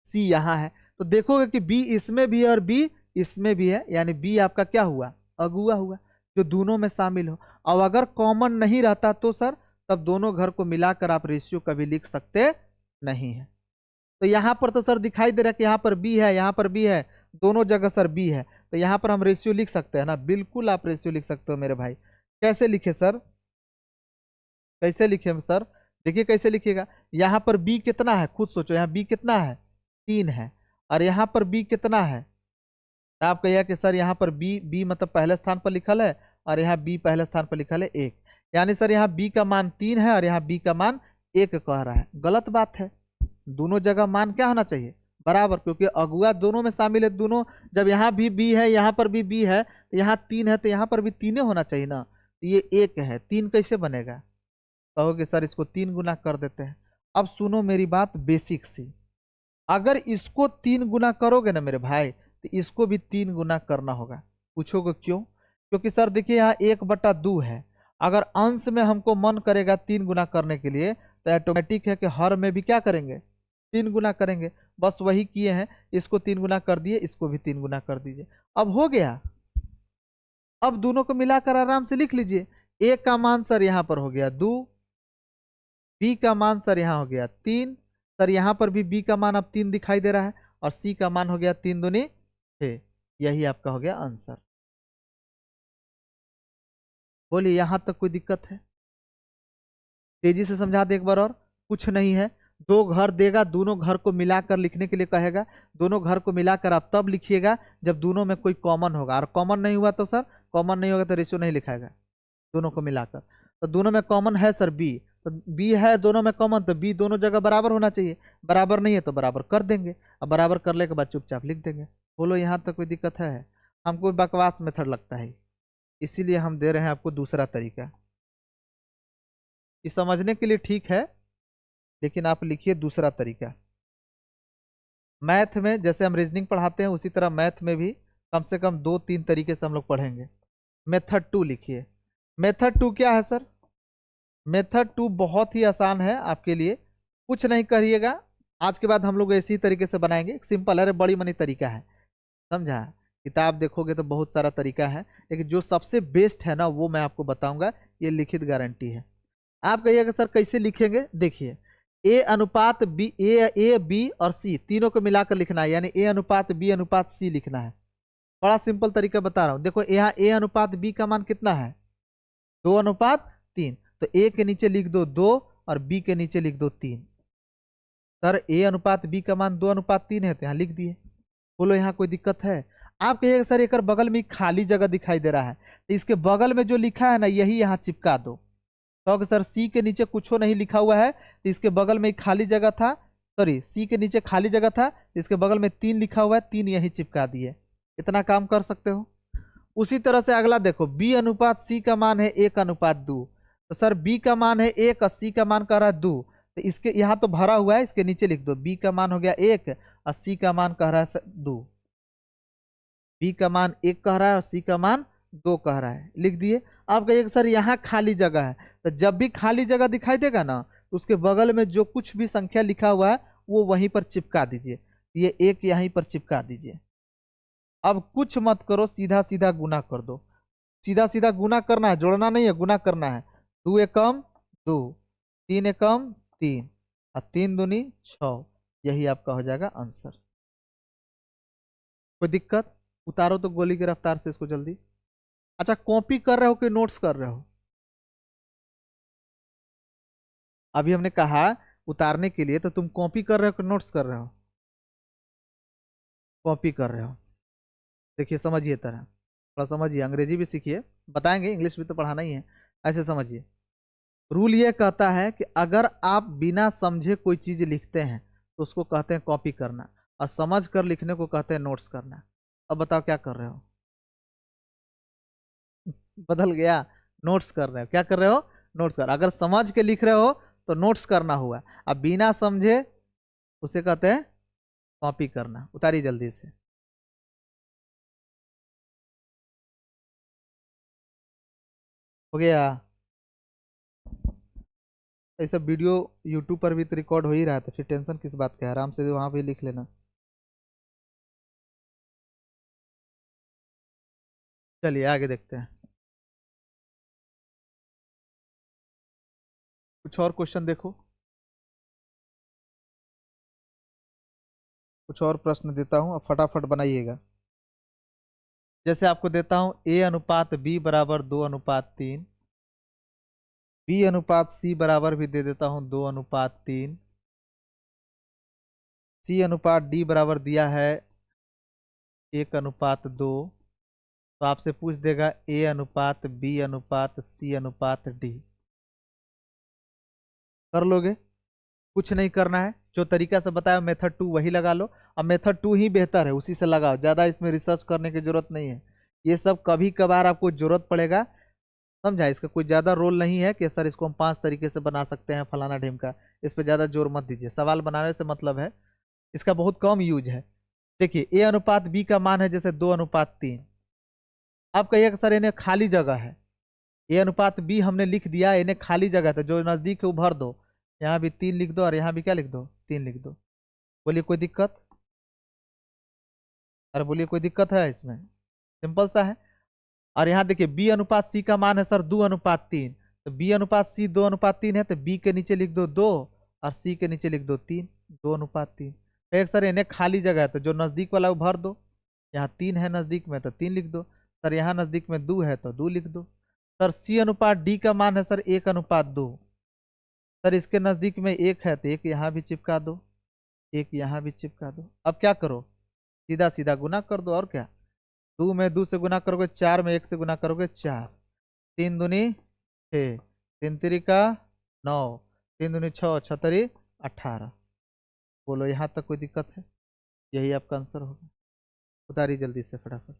सी यहाँ है। तो देखोगे कि बी इसमें भी है और बी इसमें भी है, यानी बी आपका क्या हुआ? अगुआ हुआ, जो दोनों में शामिल हो। और अगर कॉमन नहीं रहता तो सर तब दोनों घर को मिलाकर आप रेशियो कभी लिख सकते नहीं है। तो यहाँ पर तो सर दिखाई दे रहा है कि यहाँ पर बी है, यहाँ पर बी है, दोनों जगह सर बी है, तो यहाँ पर हम रेशियो लिख सकते हैं ना? बिल्कुल आप रेशियो लिख सकते हो मेरे भाई। कैसे लिखे सर? कैसे लिखे सर? देखिए कैसे लिखिएगा। यहाँ पर बी कितना है, खुद सोचो, यहाँ बी कितना है? 3 है। और यहाँ पर बी कितना है? आप कहिए कि सर यहाँ पर बी मतलब पहले स्थान पर लिखल है और यहाँ बी पहले स्थान पर लिखल है 1, यानी सर यहाँ बी का मान 3 है और यहाँ बी का मान 1 कह रहा है। गलत बात है। दोनों जगह मान क्या होना चाहिए? बराबर, क्योंकि अगुआ दोनों में शामिल है। दोनों जब यहाँ भी बी है, यहाँ पर भी बी है, तो यहाँ 3 है, तो यहाँ पर भी 3 होना चाहिए ना। तो ये 1 है, 3 कैसे बनेगा? कहोगे सर इसको 3 गुना कर देते हैं। अब सुनो मेरी बात बेसिक सी, अगर इसको 3 गुना करोगे ना मेरे भाई तो इसको भी 3 गुना करना होगा। पूछोगे क्यों? क्योंकि सर देखिए यहाँ 1/2 है, अगर अंश में हमको मन करेगा 3 गुना करने के लिए तो ऑटोमेटिक है कि हर में भी क्या करेंगे? 3 गुना करेंगे। बस वही किए हैं, इसको 3 गुना कर दिए, इसको भी 3 गुना कर दीजिए। अब हो गया। अब दोनों को मिलाकर आराम से लिख लीजिए। ए का मान सर यहाँ पर हो गया 2, बी का मान सर यहाँ हो गया 3, सर यहाँ पर भी बी का मान अब 3 दिखाई दे रहा है, और सी का मान हो गया 3 दूनी 6। यही आपका हो गया आंसर। बोलिए यहाँ तक कोई दिक्कत है? तेजी से समझा दे एक बार और। कुछ नहीं है, 2 घर देगा, दोनों घर को मिलाकर लिखने के लिए कहेगा। दोनों घर को मिलाकर आप तब लिखिएगा जब दोनों में कोई कॉमन होगा, और कॉमन नहीं हुआ तो सर कॉमन नहीं होगा तो रेशियो नहीं लिखाएगा दोनों को मिलाकर। तो दोनों में कॉमन है सर बी, तो बी है दोनों में कॉमन, तो बी दोनों जगह बराबर होना चाहिए। बराबर नहीं है तो बराबर कर देंगे, अब बराबर करने के बाद चुपचाप लिख देंगे। बोलो यहाँ तक कोई दिक्कत है? हमको बकवास मेथड लगता है, इसीलिए हम दे रहे हैं आपको दूसरा तरीका। ये समझने के लिए ठीक है, लेकिन आप लिखिए दूसरा तरीका। मैथ में जैसे हम रीजनिंग पढ़ाते हैं उसी तरह मैथ में भी कम से कम 2-3 तरीके से हम लोग पढ़ेंगे। मेथड 2 लिखिए। मेथड 2 क्या है सर? मेथड 2 बहुत ही आसान है आपके लिए, कुछ नहीं करिएगा। आज के बाद हम लोग इसी तरीके से बनाएंगे, सिंपल है, बड़ी मनी तरीका है, समझा? किताब देखोगे तो बहुत सारा तरीका है, लेकिन जो सबसे बेस्ट है ना वो मैं आपको बताऊंगा, ये लिखित गारंटी है। आप कहिएगा सर कैसे लिखेंगे? देखिए, ए अनुपात बी, ए बी और सी तीनों को मिलाकर लिखना है, यानी ए अनुपात बी अनुपात सी लिखना है। बड़ा सिंपल तरीका बता रहा हूं। देखो यहाँ ए अनुपात बी का मान कितना है? 2:3, तो ए के नीचे लिख दो 2 और बी के नीचे लिख दो 3। सर ए अनुपात बी का मान 2:3 है, तो यहाँ लिख दिए। बोलो यहाँ कोई दिक्कत है? आप कहिएगा सर एक बगल में खाली जगह दिखाई दे रहा है, तो इसके बगल में जो लिखा है ना यही यहाँ चिपका दो। तो सर सी के नीचे कुछ नहीं लिखा हुआ है, तो इसके बगल में खाली जगह था, सॉरी सी के नीचे खाली जगह था, इसके बगल में 3 लिखा हुआ है, 3 यही चिपका दिए। इतना काम कर सकते हो। उसी तरह से अगला देखो, बी अनुपात सी का मान है 1:2, तो सर बी का मान है 1 और सी का मान कह रहा है 2, तो इसके यहाँ तो भरा हुआ है, इसके नीचे लिख दो बी का मान हो गया 1 और सी का मान कह रहा है 2। बी का मान 1 कह रहा है और सी का मान 2 कह रहा है, लिख दिए। आप कहिए सर यहाँ खाली जगह है, तो जब भी खाली जगह दिखाई देगा ना तो उसके बगल में जो कुछ भी संख्या लिखा हुआ है वो वहीं पर चिपका दीजिए। ये 1 यहीं पर चिपका दीजिए। अब कुछ मत करो, सीधा सीधा गुना कर दो। सीधा सीधा गुना करना है, जोड़ना नहीं है, गुना करना है। 2 एकम 2, 3 एकम 3 और 3 दूनी 6, यही आपका हो जाएगा आंसर। कोई दिक्कत? उतारो तो गोली की रफ्तार से इसको जल्दी। अच्छा, कॉपी कर रहे हो कि नोट्स कर रहे हो? अभी हमने कहा उतारने के लिए, तो तुम कॉपी कर रहे हो कि नोट्स कर रहे हो? कॉपी कर रहे हो। देखिए समझिए तरह, थोड़ा समझिए, अंग्रेजी भी सीखिए, बताएंगे इंग्लिश भी तो पढ़ाना ही है। ऐसे समझिए, रूल ये कहता है कि अगर आप बिना समझे कोई चीज लिखते हैं तो उसको कहते हैं कॉपी करना, और समझ कर लिखने को कहते हैं नोट्स करना। अब बताओ क्या कर रहे हो? बदल गया। नोट्स कर रहे हो, क्या कर रहे हो? नोट्स कर। अगर समझ के लिख रहे हो तो नोट्स करना हुआ, अब बिना समझे उसे कहते हैं कॉपी करना। उतारिए जल्दी से। हो गया। ऐसा वीडियो यूट्यूब पर भी तो रिकॉर्ड हो ही रहा है, तो फिर टेंशन किस बात का है, आराम से वहां पे लिख लेना। चलिए आगे देखते हैं। कुछ और क्वेश्चन देखो, कुछ और प्रश्न देता हूँ, अब फटाफट बनाइएगा। जैसे आपको देता हूँ ए अनुपात बी बराबर 2:3, बी अनुपात सी बराबर भी दे देता हूँ 2:3, सी अनुपात डी बराबर दिया है 1:2। तो आपसे पूछ देगा ए अनुपात बी अनुपात सी अनुपात डी। कर लोगे? कुछ नहीं करना है, जो तरीका से बताया मेथड 2 वही लगा लो। अब मेथड 2 ही बेहतर है, उसी से लगाओ, ज़्यादा इसमें रिसर्च करने की जरूरत नहीं है। ये सब कभी कभार आपको जरूरत पड़ेगा, समझा? इसका कोई ज़्यादा रोल नहीं है कि सर इसको हम 5 तरीके से बना सकते हैं फलाना ढिमका। इस पर ज़्यादा जोर मत दीजिए, सवाल बनाने से मतलब है, इसका बहुत कम यूज है। देखिए ए अनुपात बी का मान है जैसे 2:3। आप कहिए कि सर इन्हें खाली जगह है, ए अनुपात बी हमने लिख दिया, इन्हें खाली जगह था, जो नज़दीक है वो भर दो। यहाँ भी 3 लिख दो और यहाँ भी क्या लिख दो? 3 लिख दो। बोलिए कोई दिक्कत? अरे बोलिए कोई दिक्कत है इसमें? सिंपल सा है। और यहाँ देखिए बी अनुपात सी का मान है सर 2:3, तो बी अनुपात सी 2:3 है, तो बी के नीचे लिख दो 2 और सी के नीचे लिख दो 3, 2:3। तो एक सर इन्हें खाली जगह है, तो जो नजदीक वाला वो भर दो। यहाँ 3 है नजदीक में तो 3 लिख दो। सर यहाँ नजदीक में 2 है तो 2 लिख दो। सर सी अनुपात डी का मान है सर 1:2। सर इसके नजदीक में 1 है तो 1 यहाँ भी चिपका दो, 1 यहाँ भी चिपका दो। अब क्या करो? सीधा सीधा गुना कर दो, और क्या? 2 में 2 से गुना करोगे, 4 में 1 से गुना करोगे 4, 3 दूनी 6, 3 तिरिका 9, 3 दूनी 6, 6 तरी 18। बोलो यहाँ तक कोई दिक्कत है? यही आपका आंसर होगा। उतारिए जल्दी से फटाफट।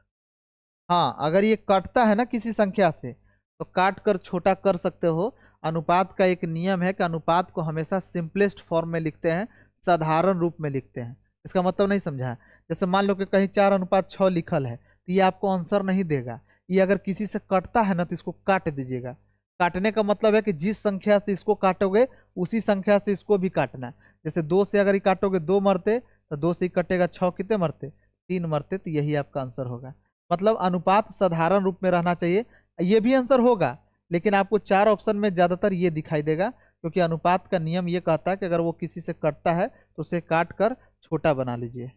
हाँ, अगर ये कटता है ना किसी संख्या से तो काट कर छोटा कर सकते हो। अनुपात का एक नियम है कि अनुपात को हमेशा सिंपलेस्ट फॉर्म में लिखते हैं, साधारण रूप में लिखते हैं। इसका मतलब नहीं समझा है? जैसे मान लो कि कहीं 4:6 लिखल है तो ये आपको आंसर नहीं देगा। ये अगर किसी से कटता है ना तो इसको काट दीजिएगा। काटने का मतलब है कि जिस संख्या से इसको काटोगे उसी संख्या से इसको भी काटना है। जैसे 2 से अगर ये काटोगे 2 मरते, तो 2 से ही कटेगा 6, कितने मरते? 3 मरते। तो यही आपका आंसर होगा। मतलब अनुपात साधारण रूप में रहना चाहिए। ये भी आंसर होगा, लेकिन आपको 4 ऑप्शन में ज्यादातर ये दिखाई देगा, क्योंकि अनुपात का नियम ये कहता है कि अगर वो किसी से कटता है तो उसे काट कर छोटा बना लीजिए।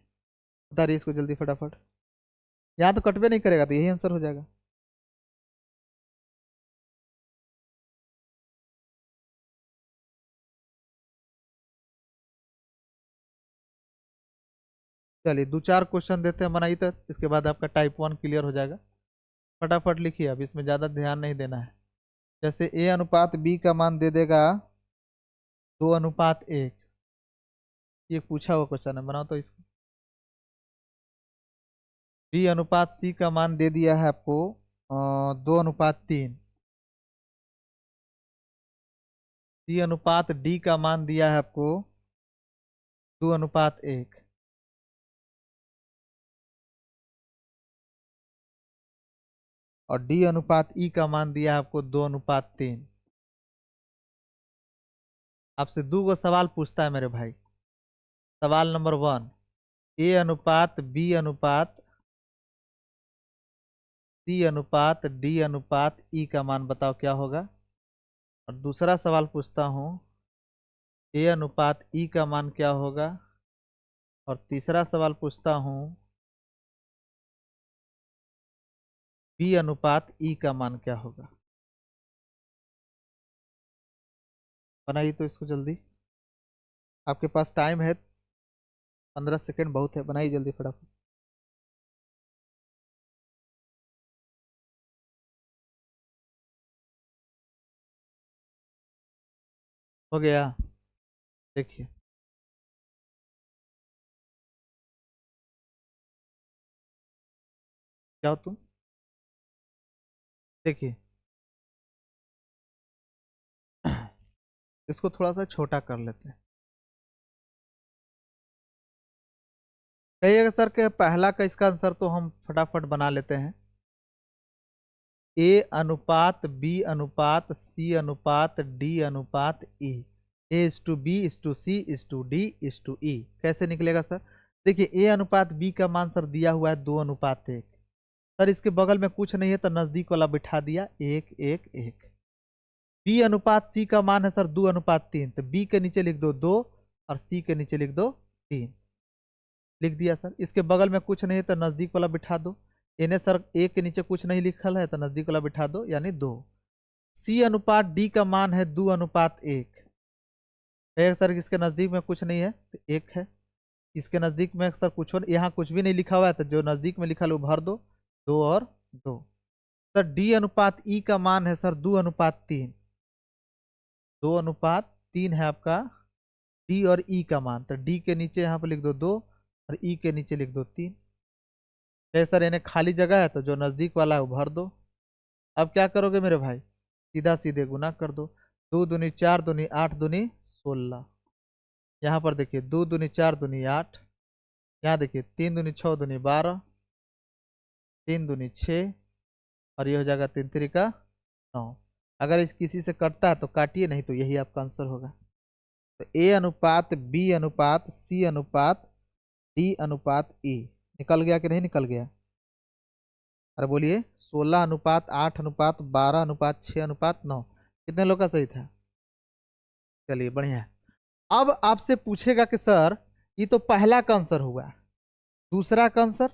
बताइए इसको जल्दी फटाफट। यहाँ तो कटवे नहीं करेगा तो यही आंसर हो जाएगा। चलिए 2-4 क्वेश्चन देते हैं बनाई तक, इसके बाद आपका टाइप 1 क्लियर हो जाएगा। फटाफट लिखिए, अब इसमें ज़्यादा ध्यान नहीं देना है। जैसे ए अनुपात बी का मान दे देगा 2:1। ये पूछा हुआ क्वेश्चन है, बनाओ तो इसको। बी अनुपात सी का मान दे दिया है आपको 2:3। सी अनुपात डी का मान दिया है आपको 2:1। और डी अनुपात ई का मान दिया है आपको 2:3। आपसे 2 सवाल पूछता है मेरे भाई। सवाल नंबर 1, ए अनुपात बी अनुपात सी अनुपात डी अनुपात ई का मान बताओ क्या होगा। और दूसरा सवाल पूछता हूँ, ए अनुपात ई का मान क्या होगा। और तीसरा सवाल पूछता हूँ, बी अनुपात ई का मान क्या होगा। बनाइए तो इसको जल्दी, आपके पास टाइम है, 15 सेकेंड बहुत है, बनाइए जल्दी फटाफट। हो गया। देखिए जाओ तुम, देखिए इसको थोड़ा सा छोटा कर लेते हैं। कहिएगा सर के पहला का इसका आंसर तो हम फटाफट बना लेते हैं। ए अनुपात बी अनुपात सी अनुपात डी अनुपात E, A is to B is to C is to D is to E. कैसे निकलेगा सर? देखिए ए अनुपात बी का मान सर दिया हुआ है 2:1। सर इसके बगल में कुछ नहीं है तो नजदीक वाला बिठा दिया 1:1:1। बी अनुपात सी का मान है सर 2:3, तो बी के नीचे लिख दो 2 और सी के नीचे लिख दो 3। लिख दिया सर। इसके बगल में कुछ नहीं है तो नजदीक वाला बिठा दो। इन्हें सर एक के नीचे कुछ नहीं लिखल है तो नजदीक वाला बिठा दो यानी 2। सी अनुपात डी का मान है 2:1 है सर। इसके नजदीक में कुछ नहीं है तो 1 है। इसके नजदीक में सर कुछ यहाँ कुछ भी नहीं लिखा हुआ है तो जो नजदीक में लिखा है वो भर दो, 2 और 2। सर डी अनुपात ई का मान है सर 2:3, 2:3 है आपका डी और ई का मान। तो डी के नीचे यहाँ पर लिख दो 2 और ई के नीचे लिख दो 3। है सर इन्हें खाली जगह है तो जो नजदीक वाला है वो भर दो। अब क्या करोगे मेरे भाई? सीधा सीधे गुना कर दो। 2 दूनी 4 दूनी 8 दूनी 16। यहाँ पर देखिए 2 दूनी 4 दूनी 8। यहाँ देखिए 3 दूनी 6 दूनी 12, 3 दूनी 6 और ये हो जाएगा 3 3 9। अगर इस किसी से कटता है तो काटिए, नहीं तो यही आपका आंसर होगा। तो ए अनुपात बी अनुपात सी अनुपात डी अनुपात ई निकल गया कि नहीं निकल गया? अरे बोलिए 16:8:12:6:9 कितने लोग का सही था? चलिए बढ़िया है। अब आपसे पूछेगा कि सर ये तो पहला का आंसर हुआ, दूसरा का आंसर।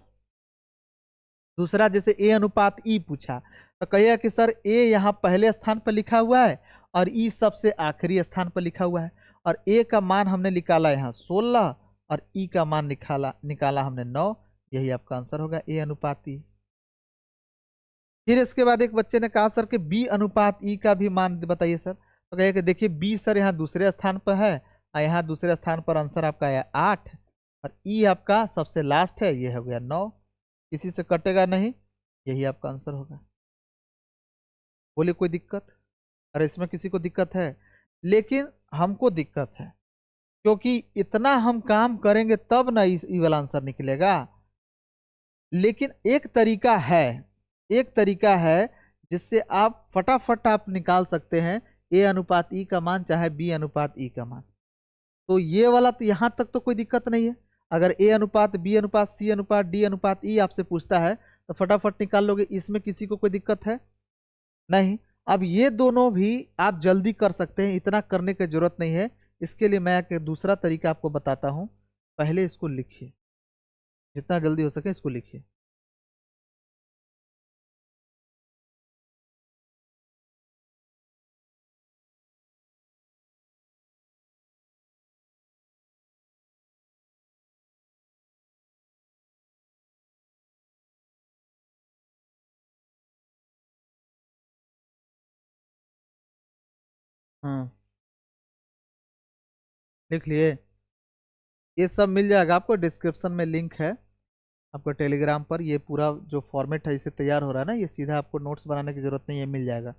दूसरा जैसे ए अनुपात ई पूछा तो कहिएगा कि सर ए यहाँ पहले स्थान पर लिखा हुआ है और ई सबसे आखिरी स्थान पर लिखा हुआ है, और ए का मान हमने निकाला यहाँ 16 और ई का मान निकाला हमने 9। यही आपका आंसर होगा ए अनुपात ई। फिर इसके बाद एक बच्चे ने कहा सर कि बी अनुपात ई का भी मान बताइए सर। तो कहिए कि देखिए बी सर यहाँ दूसरे स्थान पर है और यहाँ दूसरे स्थान पर आंसर आपका है 8 और ई आपका सबसे लास्ट है, ये हो गया 9। किसी से कटेगा नहीं, यही आपका आंसर होगा। बोले कोई दिक्कत? अरे इसमें किसी को दिक्कत है? लेकिन हमको दिक्कत है क्योंकि इतना हम काम करेंगे तब ना ई वाला आंसर निकलेगा। लेकिन एक तरीका है, एक तरीका है जिससे आप फटाफट आप निकाल सकते हैं ए अनुपात ई का मान चाहे बी अनुपात ई का मान। तो ये वाला तो यहां तक तो कोई दिक्कत नहीं है। अगर ए अनुपात बी अनुपात सी अनुपात डी अनुपात ई आपसे पूछता है तो फटाफट निकाल लोगे, इसमें किसी को कोई दिक्कत है नहीं। अब ये दोनों भी आप जल्दी कर सकते हैं, इतना करने की जरूरत नहीं है। इसके लिए मैं एक दूसरा तरीका आपको बताता हूं। पहले इसको लिखिए, जितना जल्दी हो सके इसको लिखिए। हाँ लिख लिए। ये सब मिल जाएगा आपको, डिस्क्रिप्शन में लिंक है आपको टेलीग्राम पर। ये पूरा जो फॉर्मेट है इसे तैयार हो रहा है ना, ये सीधा आपको नोट्स बनाने की जरूरत नहीं है, मिल जाएगा।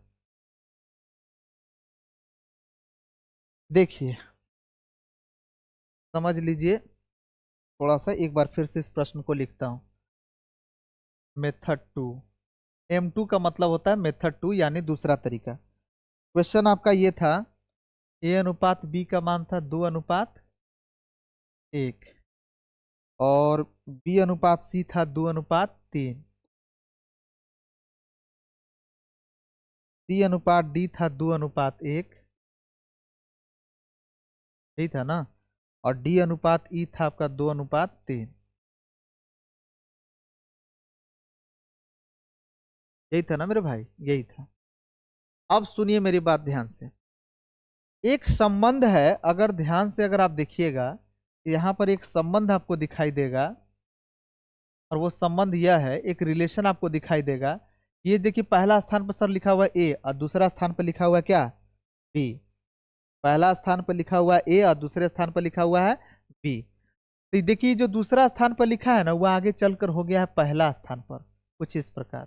देखिए समझ लीजिए थोड़ा सा, एक बार फिर से इस प्रश्न को लिखता हूँ। मेथड 2, M2 का मतलब होता है मेथड 2 यानी दूसरा तरीका। क्वेश्चन आपका ये था ए अनुपात बी का मान था 2:1 और बी अनुपात सी था 2:3, सी अनुपात डी था 2:1, यही था ना, और डी अनुपात ई था आपका 2:3। यही था ना मेरे भाई, यही था। अब सुनिए मेरी बात ध्यान से। एक संबंध है, अगर ध्यान से अगर आप देखिएगा यहाँ पर एक संबंध आपको दिखाई देगा, और वो संबंध यह है, एक रिलेशन आपको दिखाई देगा। ये देखिए पहला स्थान पर सर लिखा हुआ है ए और दूसरा स्थान पर लिखा हुआ है क्या? बी। पहला स्थान पर लिखा हुआ है ए और दूसरे स्थान पर लिखा हुआ है बी। तो देखिए जो दूसरा स्थान पर लिखा है ना वो आगे चलकर हो गया है पहला स्थान पर, कुछ इस प्रकार।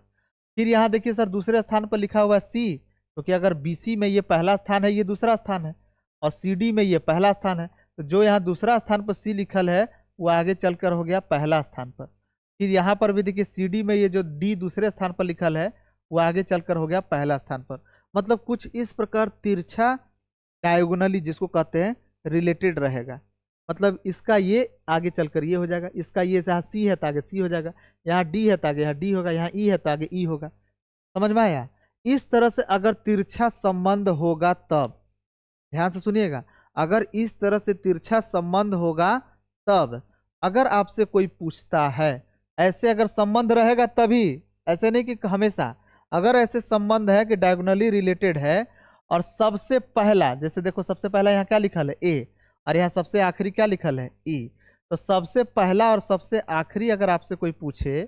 फिर यहाँ देखिए सर दूसरे स्थान पर लिखा हुआ है सी, क्योंकि अगर बीसी में ये पहला स्थान है ये दूसरा स्थान है और सीडी में ये पहला स्थान है, तो जो यहाँ दूसरा स्थान पर सी लिखल है वो आगे चलकर हो गया पहला स्थान पर। फिर यहाँ पर भी देखिए सीडी में ये जो डी दूसरे स्थान पर लिखल है वो आगे चलकर हो गया पहला स्थान पर। मतलब कुछ इस प्रकार तिरछा डायगोनली जिसको कहते हैं रिलेटेड रहेगा। मतलब इसका ये आगे चलकर ये हो जाएगा, इसका ये यहाँ सी है तो आगे सी हो जाएगा, यहाँ डी है तो आगे यहाँ डी होगा, यहाँ ई है तो आगे ई होगा। समझ में आया? इस तरह से अगर तिरछा संबंध होगा तब, ध्यान से सुनिएगा, अगर इस तरह से तिरछा संबंध होगा तब, अगर आपसे कोई पूछता है, ऐसे अगर संबंध रहेगा तभी, ऐसे नहीं कि हमेशा, अगर ऐसे संबंध है कि डायगोनली रिलेटेड है और सबसे पहला, जैसे देखो सबसे पहला यहाँ क्या लिखल है ए और यहाँ सबसे आखिरी क्या लिखल है ई, तो सबसे पहला और सबसे आखिरी अगर आपसे कोई पूछे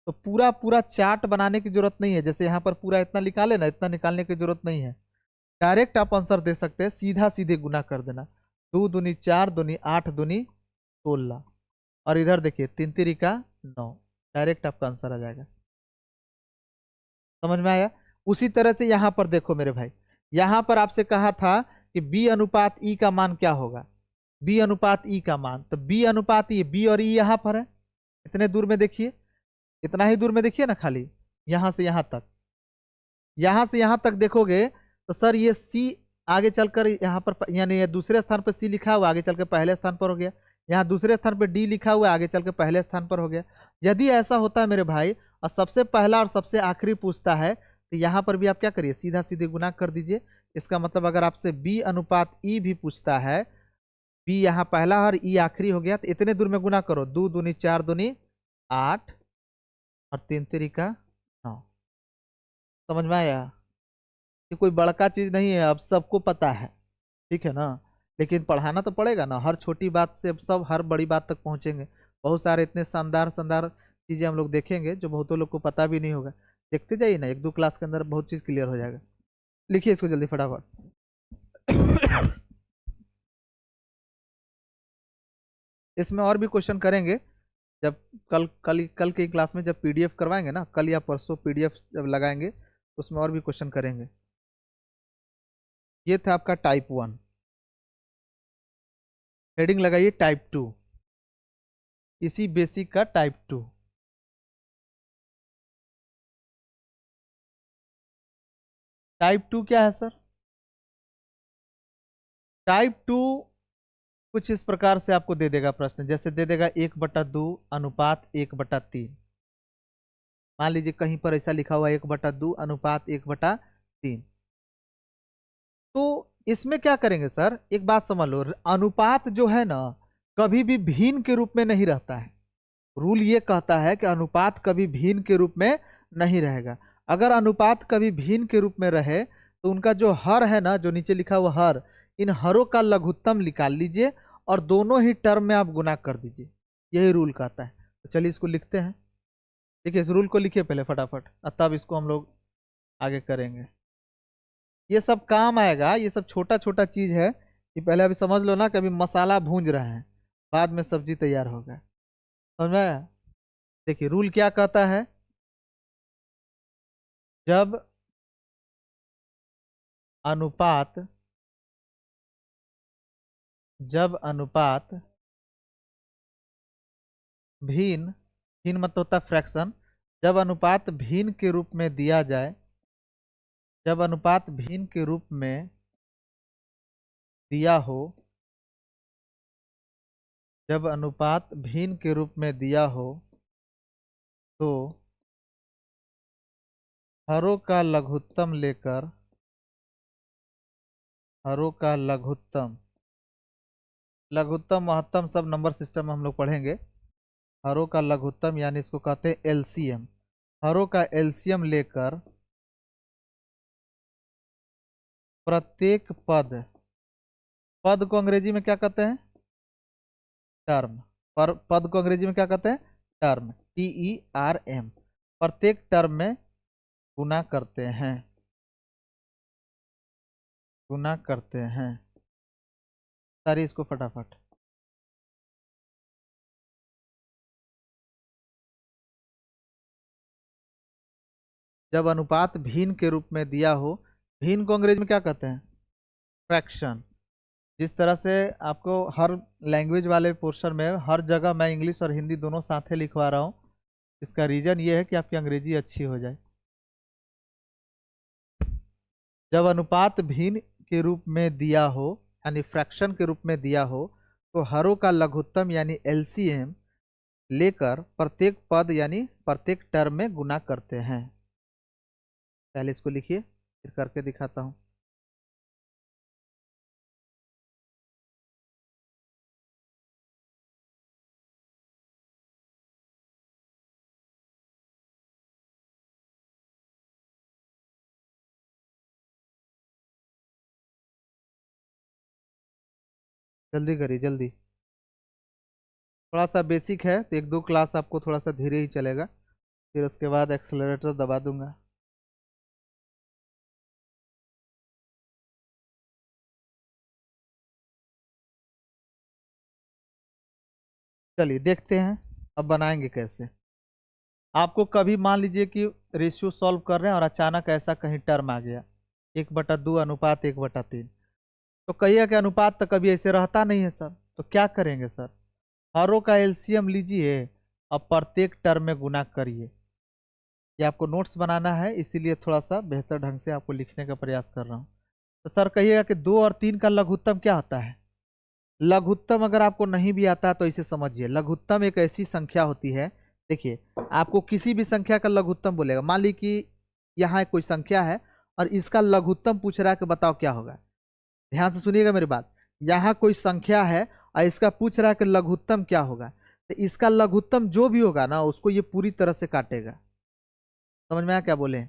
तो पूरा पूरा चार्ट बनाने की जरूरत नहीं है। जैसे यहाँ पर पूरा इतना निकाले ना, इतना निकालने की जरूरत नहीं है, डायरेक्ट आप आंसर दे सकते हैं, सीधा सीधे गुना कर देना, 2 दूनी 4 दूनी 8 दूनी 16 और इधर देखिए 3 तिरिका 9, डायरेक्ट आपका आंसर आ जाएगा। समझ में आया? उसी तरह से यहाँ पर देखो मेरे भाई, यहाँ पर आपसे कहा था कि बी अनुपात ई का मान क्या होगा, बी अनुपात ई का मान, तो बी अनुपात ई, बी और ई यहाँ पर है, इतने दूर में देखिए, इतना ही दूर में देखिए ना, खाली यहां से यहां तक, यहां से यहां तक देखोगे तो सर ये सी आगे चलकर यहाँ पर, यानी दूसरे स्थान पर सी लिखा हुआ आगे चलकर पहले स्थान पर हो गया, यहाँ दूसरे स्थान पर डी लिखा हुआ आगे चलकर पहले स्थान पर हो गया। यदि ऐसा होता है मेरे भाई और सबसे पहला और सबसे आखिरी पूछता है तो यहाँ पर भी आप क्या करिए, सीधा सीधे गुना कर दीजिए। इसका मतलब अगर आपसे बी अनुपात ई भी पूछता है, बी यहाँ पहला और ई आखिरी हो गया, तो इतने दूर में गुना करो, 2 दूनी 4 दूनी 8 और 3 तिरिका 9। समझ में आया? ये कोई बड़का चीज नहीं है, अब सबको पता है, ठीक है ना, लेकिन पढ़ाना तो पड़ेगा ना, हर छोटी बात से सब हर बड़ी बात तक पहुंचेंगे। बहुत सारे इतने शानदार शानदार चीजें हम लोग देखेंगे जो बहुतों लोग को पता भी नहीं होगा। देखते जाइए ना, 1-2 क्लास के अंदर बहुत चीज क्लियर हो जाएगा। लिखिए इसको जल्दी फटाफट। इसमें और भी क्वेश्चन करेंगे जब कल की क्लास में जब पीडीएफ करवाएंगे ना, कल या परसों पीडीएफ जब लगाएंगे तो उसमें और भी क्वेश्चन करेंगे। ये था आपका टाइप 1, हेडिंग लगाइए टाइप 2, इसी बेसिक का टाइप 2। टाइप 2 क्या है सर? टाइप 2 कुछ इस प्रकार से आपको दे देगा प्रश्न, जैसे दे देगा 1/2 अनुपात 1/3। मान लीजिए कहीं पर ऐसा लिखा हुआ 1/2 अनुपात 1/3, तो इसमें क्या करेंगे सर, एक बात समझ लो, अनुपात जो है ना कभी भी भिन्न के रूप में नहीं रहता है। रूल ये कहता है कि अनुपात कभी भिन्न के रूप में नहीं रहेगा। अगर अनुपात कभी भिन्न के रूप में रहे तो उनका जो हर है ना, जो नीचे लिखा हुआ हर, इन हरों का लघुत्तम निकाल लीजिए और दोनों ही टर्म में आप गुना कर दीजिए, यही रूल कहता है। तो चलिए इसको लिखते हैं। देखिए इस रूल को लिखिए पहले फटाफट, तब इसको हम लोग आगे करेंगे। ये सब काम आएगा, ये सब छोटा छोटा चीज है कि पहले अभी समझ लो ना कि अभी मसाला भूंज रहे हैं, बाद में सब्जी तैयार होगा। समझ में आया? देखिए रूल क्या कहता है, जब अनुपात भिन्न, भिन्न मतलब होता है फ्रैक्शन, जब अनुपात भिन्न के रूप में दिया जाए, जब अनुपात भिन्न के रूप में दिया हो, जब अनुपात भिन्न के रूप में दिया हो तो हरों का लघुत्तम लेकर, हरों का लघुत्तम, लघुत्तम महत्तम सब नंबर सिस्टम में हम लोग पढ़ेंगे। हरों का लघुत्तम यानी इसको कहते हैं एलसीएम, हरों का एलसीएम लेकर प्रत्येक पद, पद को अंग्रेजी में क्या कहते हैं, टर्म, पर पद को अंग्रेजी में क्या कहते हैं, टर्म, TERM, प्रत्येक टर्म में गुना करते हैं, गुना करते हैं। सारी इसको फटाफट। जब अनुपात भिन्न के रूप में दिया हो, भिन्न को अंग्रेजी में क्या कहते हैं? फ्रैक्शन। जिस तरह से आपको हर लैंग्वेज वाले पोर्शन में हर जगह मैं इंग्लिश और हिंदी दोनों साथ ही लिखवा रहा हूँ, इसका रीजन ये है कि आपकी अंग्रेजी अच्छी हो जाए। जब अनुपात भिन्न के रूप में दिया हो, यानी फ्रैक्शन के रूप में दिया हो, तो हरों का लघुत्तम यानी एलसीएम लेकर प्रत्येक पद यानी प्रत्येक टर्म में गुना करते हैं। पहले इसको लिखिए, फिर करके दिखाता हूं। जल्दी करिए जल्दी। थोड़ा सा बेसिक है तो एक दो क्लास आपको थोड़ा सा धीरे ही चलेगा, फिर उसके बाद एक्सेलरेटर दबा दूंगा। चलिए देखते हैं अब बनाएंगे कैसे। आपको कभी मान लीजिए कि रेशियो सॉल्व कर रहे हैं और अचानक ऐसा कहीं टर्म आ गया 1/2 अनुपात 1/3, तो कहिए कि अनुपात तो कभी ऐसे रहता नहीं है सर, तो क्या करेंगे सर? हरों का एलसीएम लीजिए और प्रत्येक टर्म में गुना करिए। ये आपको नोट्स बनाना है, इसीलिए थोड़ा सा बेहतर ढंग से आपको लिखने का प्रयास कर रहा हूँ। तो सर कहिएगा कि 2 और 3 का लघुत्तम क्या होता है? लघुत्तम अगर आपको नहीं भी आता तो इसे समझिए, लघुत्तम एक ऐसी संख्या होती है। देखिए, आपको किसी भी संख्या का लघुत्तम बोलेगा, मान ली कि यहाँ कोई संख्या है और इसका लघुत्तम पूछ रहा है कि बताओ क्या होगा। ध्यान से सुनिएगा मेरी बात। यहाँ कोई संख्या है और इसका पूछ रहा है कि लघुत्तम क्या होगा, तो इसका लघुत्तम जो भी होगा ना उसको ये पूरी तरह से काटेगा। समझ में आया क्या बोले?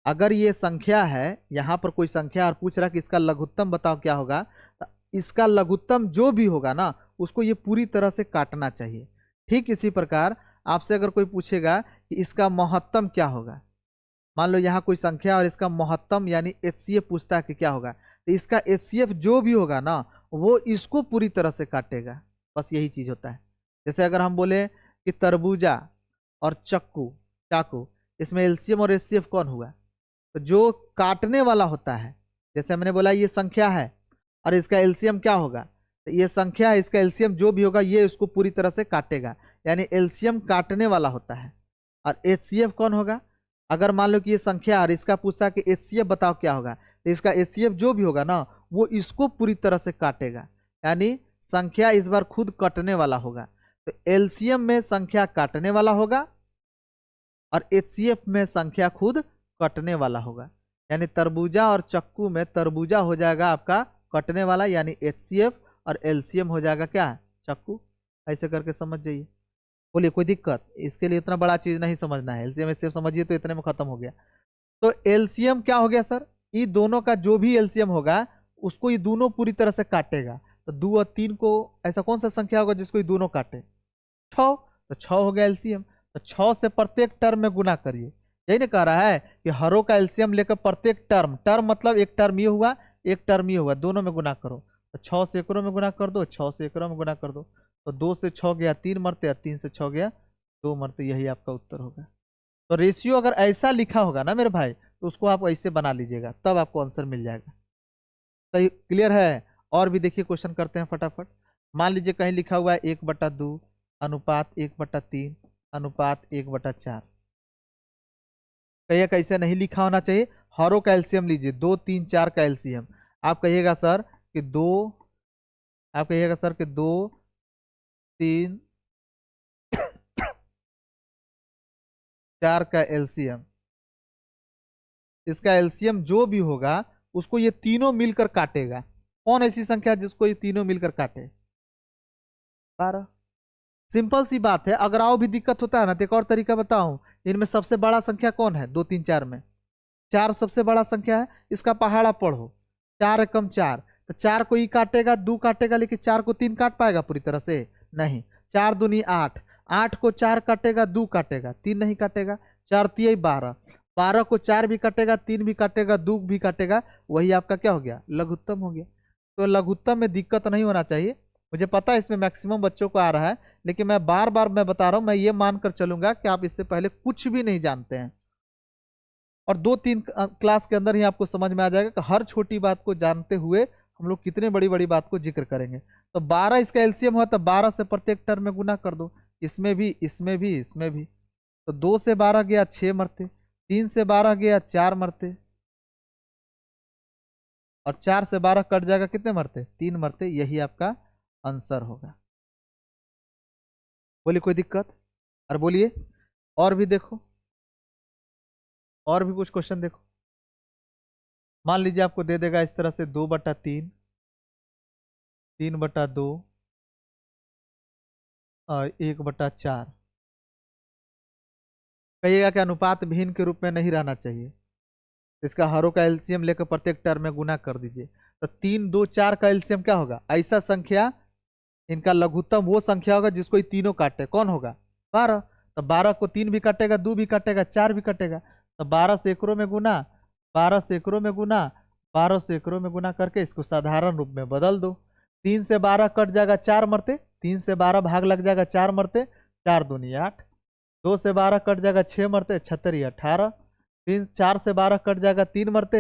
अगर ये संख्या है, यहाँ पर कोई संख्या और पूछ रहा है कि इसका लघुत्तम बताओ क्या होगा, तो इसका लघुत्तम जो भी होगा ना उसको ये पूरी तरह से काटना चाहिए। ठीक इसी प्रकार आपसे अगर कोई पूछेगा कि इसका महत्तम क्या होगा, मान लो यहाँ कोई संख्या और इसका महत्तम यानी एचसीएफ पूछता है कि क्या होगा, तो इसका एचसीएफ जो भी होगा ना वो इसको पूरी तरह से काटेगा। बस यही चीज होता है। जैसे अगर हम बोले कि तरबूजा और चक्कू चाकू, इसमें एलसीएम और एचसीएफ कौन हुआ? तो जो काटने वाला होता है, जैसे मैंने बोला ये संख्या है और इसका एलसीएम क्या होगा, तो ये संख्या है, इसका एलसीएम जो भी होगा ये इसको पूरी तरह से काटेगा, यानी एलसीएम काटने वाला होता है। और एचसीएफ कौन होगा? अगर मान लो कि ये संख्या और इसका पूछा कि एचसीएफ बताओ क्या होगा, तो इसका एचसीएफ जो भी होगा ना वो इसको पूरी तरह से काटेगा, यानी संख्या इस बार खुद कटने वाला होगा। तो एलसीएम में संख्या काटने वाला होगा और एचसीएफ में संख्या खुद कटने वाला होगा। यानी तरबूजा और चक्कू में तरबूजा हो जाएगा आपका कटने वाला यानी एचसीएफ, और एलसीएम हो जाएगा क्या? चक्कू। ऐसे करके समझ जाइए। बोलिए कोई दिक्कत? इसके लिए इतना बड़ा चीज नहीं समझना है, एलसीएम एचसीएफ समझिए तो इतने में खत्म हो गया। तो एलसीएम क्या हो गया सर? ये दोनों का जो भी एलसीएम होगा उसको ये दोनों पूरी तरह से काटेगा। तो 2 और 3 को ऐसा कौन सा संख्या होगा जिसको ये दोनों काटे? 6। तो 6 हो गया एलसीएम। तो 6 से प्रत्येक टर्म में गुना करिए। यही ना कह रहा है कि हरों का एलसीएम लेकर प्रत्येक टर्म, टर्म मतलब एक टर्म ये हुआ एक टर्म ये हुआ, दोनों में गुना करो। तो 6 से एकड़ों में गुना कर दो, 6 से एकड़ों में गुना कर दो। तो 2 से 6 गया 3 मरते, 3 से 6 गया 2 मरते, यही आपका उत्तर होगा। तो रेशियो अगर ऐसा लिखा होगा ना मेरे भाई, तो उसको आप ऐसे बना लीजिएगा, तब आपको आंसर मिल जाएगा। सही क्लियर है? और भी देखिए क्वेश्चन करते हैं फटाफट। मान लीजिए कहीं लिखा हुआ है 1/2 अनुपात 1/3 अनुपात 1/4। कहिए कैसे नहीं लिखा होना चाहिए? हरों का एलसीएम लीजिए, 2 3 4 का एलसीएम। आप कहिएगा सर कि 2, आप कहिएगा सर कि 2 3 4 का एलसीएम। इसका एलसीएम जो भी होगा उसको ये तीनों मिलकर काटेगा। कौन ऐसी संख्या जिसको ये तीनों मिलकर काटे? 12। सिंपल सी बात है। अगर आओ भी दिक्कत होता है ना तो एक और तरीका बताऊं, इनमें सबसे बड़ा संख्या कौन है? 2 3 4 में 4 सबसे बड़ा संख्या है, इसका पहाड़ा पढ़ो। 4 एकम 4, तो 4 को ही काटेगा, 2 काटेगा, लेकिन 4 को 3 काट पाएगा पूरी तरह से? नहीं। 4 दूनी 8, 8 को 4 काटेगा, 2 काटेगा, 3 नहीं काटेगा। 4 तिया 12, 12 को 4 भी काटेगा, 3 भी काटेगा, 2 भी काटेगा, वही आपका क्या हो गया? लघुत्तम हो गया। तो लघुत्तम में दिक्कत नहीं होना चाहिए। मुझे पता है इसमें मैक्सिमम बच्चों को आ रहा है, लेकिन मैं बार बार मैं बता रहा हूं, मैं ये मानकर चलूंगा कि आप इससे पहले कुछ भी नहीं जानते हैं, और 2-3 क्लास के अंदर ही आपको समझ में आ जाएगा कि हर छोटी बात को जानते हुए हम लोग कितने बड़ी बड़ी बात को जिक्र करेंगे। तो 12 इसका एलसीएम हुआ, तो 12 से प्रत्येक टर्म में गुना कर दो, इसमें भी, इसमें भी, इसमें भी। तो 2 से 12 गया 6 मरते, 3 से 12 गया 4 मरते, और 4 से 12 कट जाएगा, कितने मरते? 3 मरते। यही आपका आंसर होगा। बोलिए कोई दिक्कत? और बोलिए, और भी देखो, और भी कुछ क्वेश्चन देखो। मान लीजिए आपको दे देगा इस तरह से 2/3, 3/2 और 1/4। कहिएगा कि अनुपात भिन्न के रूप में नहीं रहना चाहिए, इसका हरों का एलसीएम लेकर प्रत्येक टर्म में गुना कर दीजिए। तो 3, 2, 4 का एलसीएम क्या होगा? ऐसा संख्या, इनका लघुत्तम वो संख्या होगा जिसको ये तीनों काटे। कौन होगा? 12। तो 12 को 3 भी काटेगा, 2 भी काटेगा, 4 भी काटेगा। तो 12 से एकड़ों में गुना, 12 से एकड़ों में गुना, 12 से एकड़ों में गुना करके इसको साधारण रूप में बदल दो। 3 से 12 कट जाएगा 4 मरते, 3 से 12 भाग लग जाएगा 4 मरते, 4 दूनी 8। 2 से 12 कट जाएगा 6 मरते, 76 18। 4 से 12 कट जाएगा 3 मरते,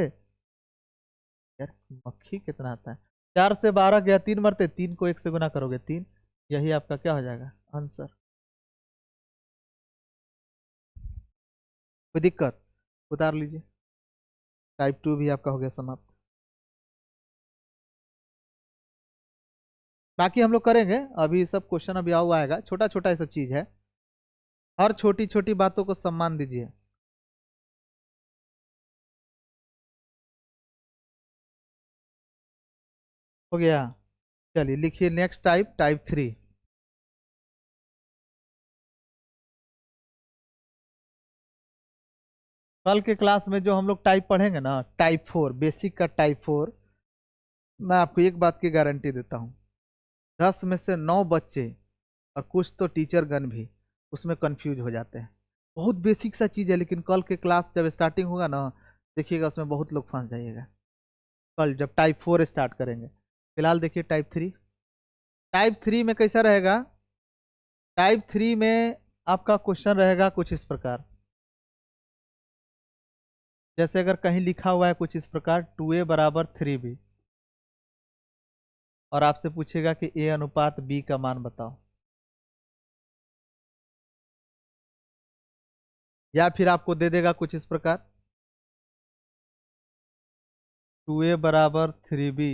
यार मक्खी कितना आता है, 4 से 12 गया 3 मरते, 3 को 1 से गुना करोगे 3। यही आपका क्या हो जाएगा? आंसर। कोई दिक्कत? उतार लीजिए। टाइप 2 भी आपका हो गया समाप्त। बाकी हम लोग करेंगे, अभी सब क्वेश्चन अभी हुआ आएगा, छोटा छोटा ये सब चीज है। हर छोटी छोटी बातों को सम्मान दीजिए। हो गया? चलिए लिखिए नेक्स्ट टाइप, टाइप 3। कल के क्लास में जो हम लोग टाइप पढ़ेंगे ना, टाइप 4, बेसिक का टाइप 4, मैं आपको एक बात की गारंटी देता हूँ, 10 में से 9 बच्चे और कुछ तो टीचर गण भी उसमें कंफ्यूज हो जाते हैं। बहुत बेसिक सा चीज़ है, लेकिन कल के क्लास जब स्टार्टिंग होगा ना, देखिएगा उसमें बहुत लोग फंस जाइएगा कल जब टाइप 4 स्टार्ट करेंगे। फिलहाल देखिए टाइप 3। टाइप 3 में कैसा रहेगा? टाइप 3 में आपका क्वेश्चन रहेगा कुछ इस प्रकार, जैसे अगर कहीं लिखा हुआ है कुछ इस प्रकार 2a बराबर 3b, और आपसे पूछेगा कि a अनुपात b का मान बताओ, या फिर आपको दे देगा कुछ इस प्रकार 2a बराबर 3b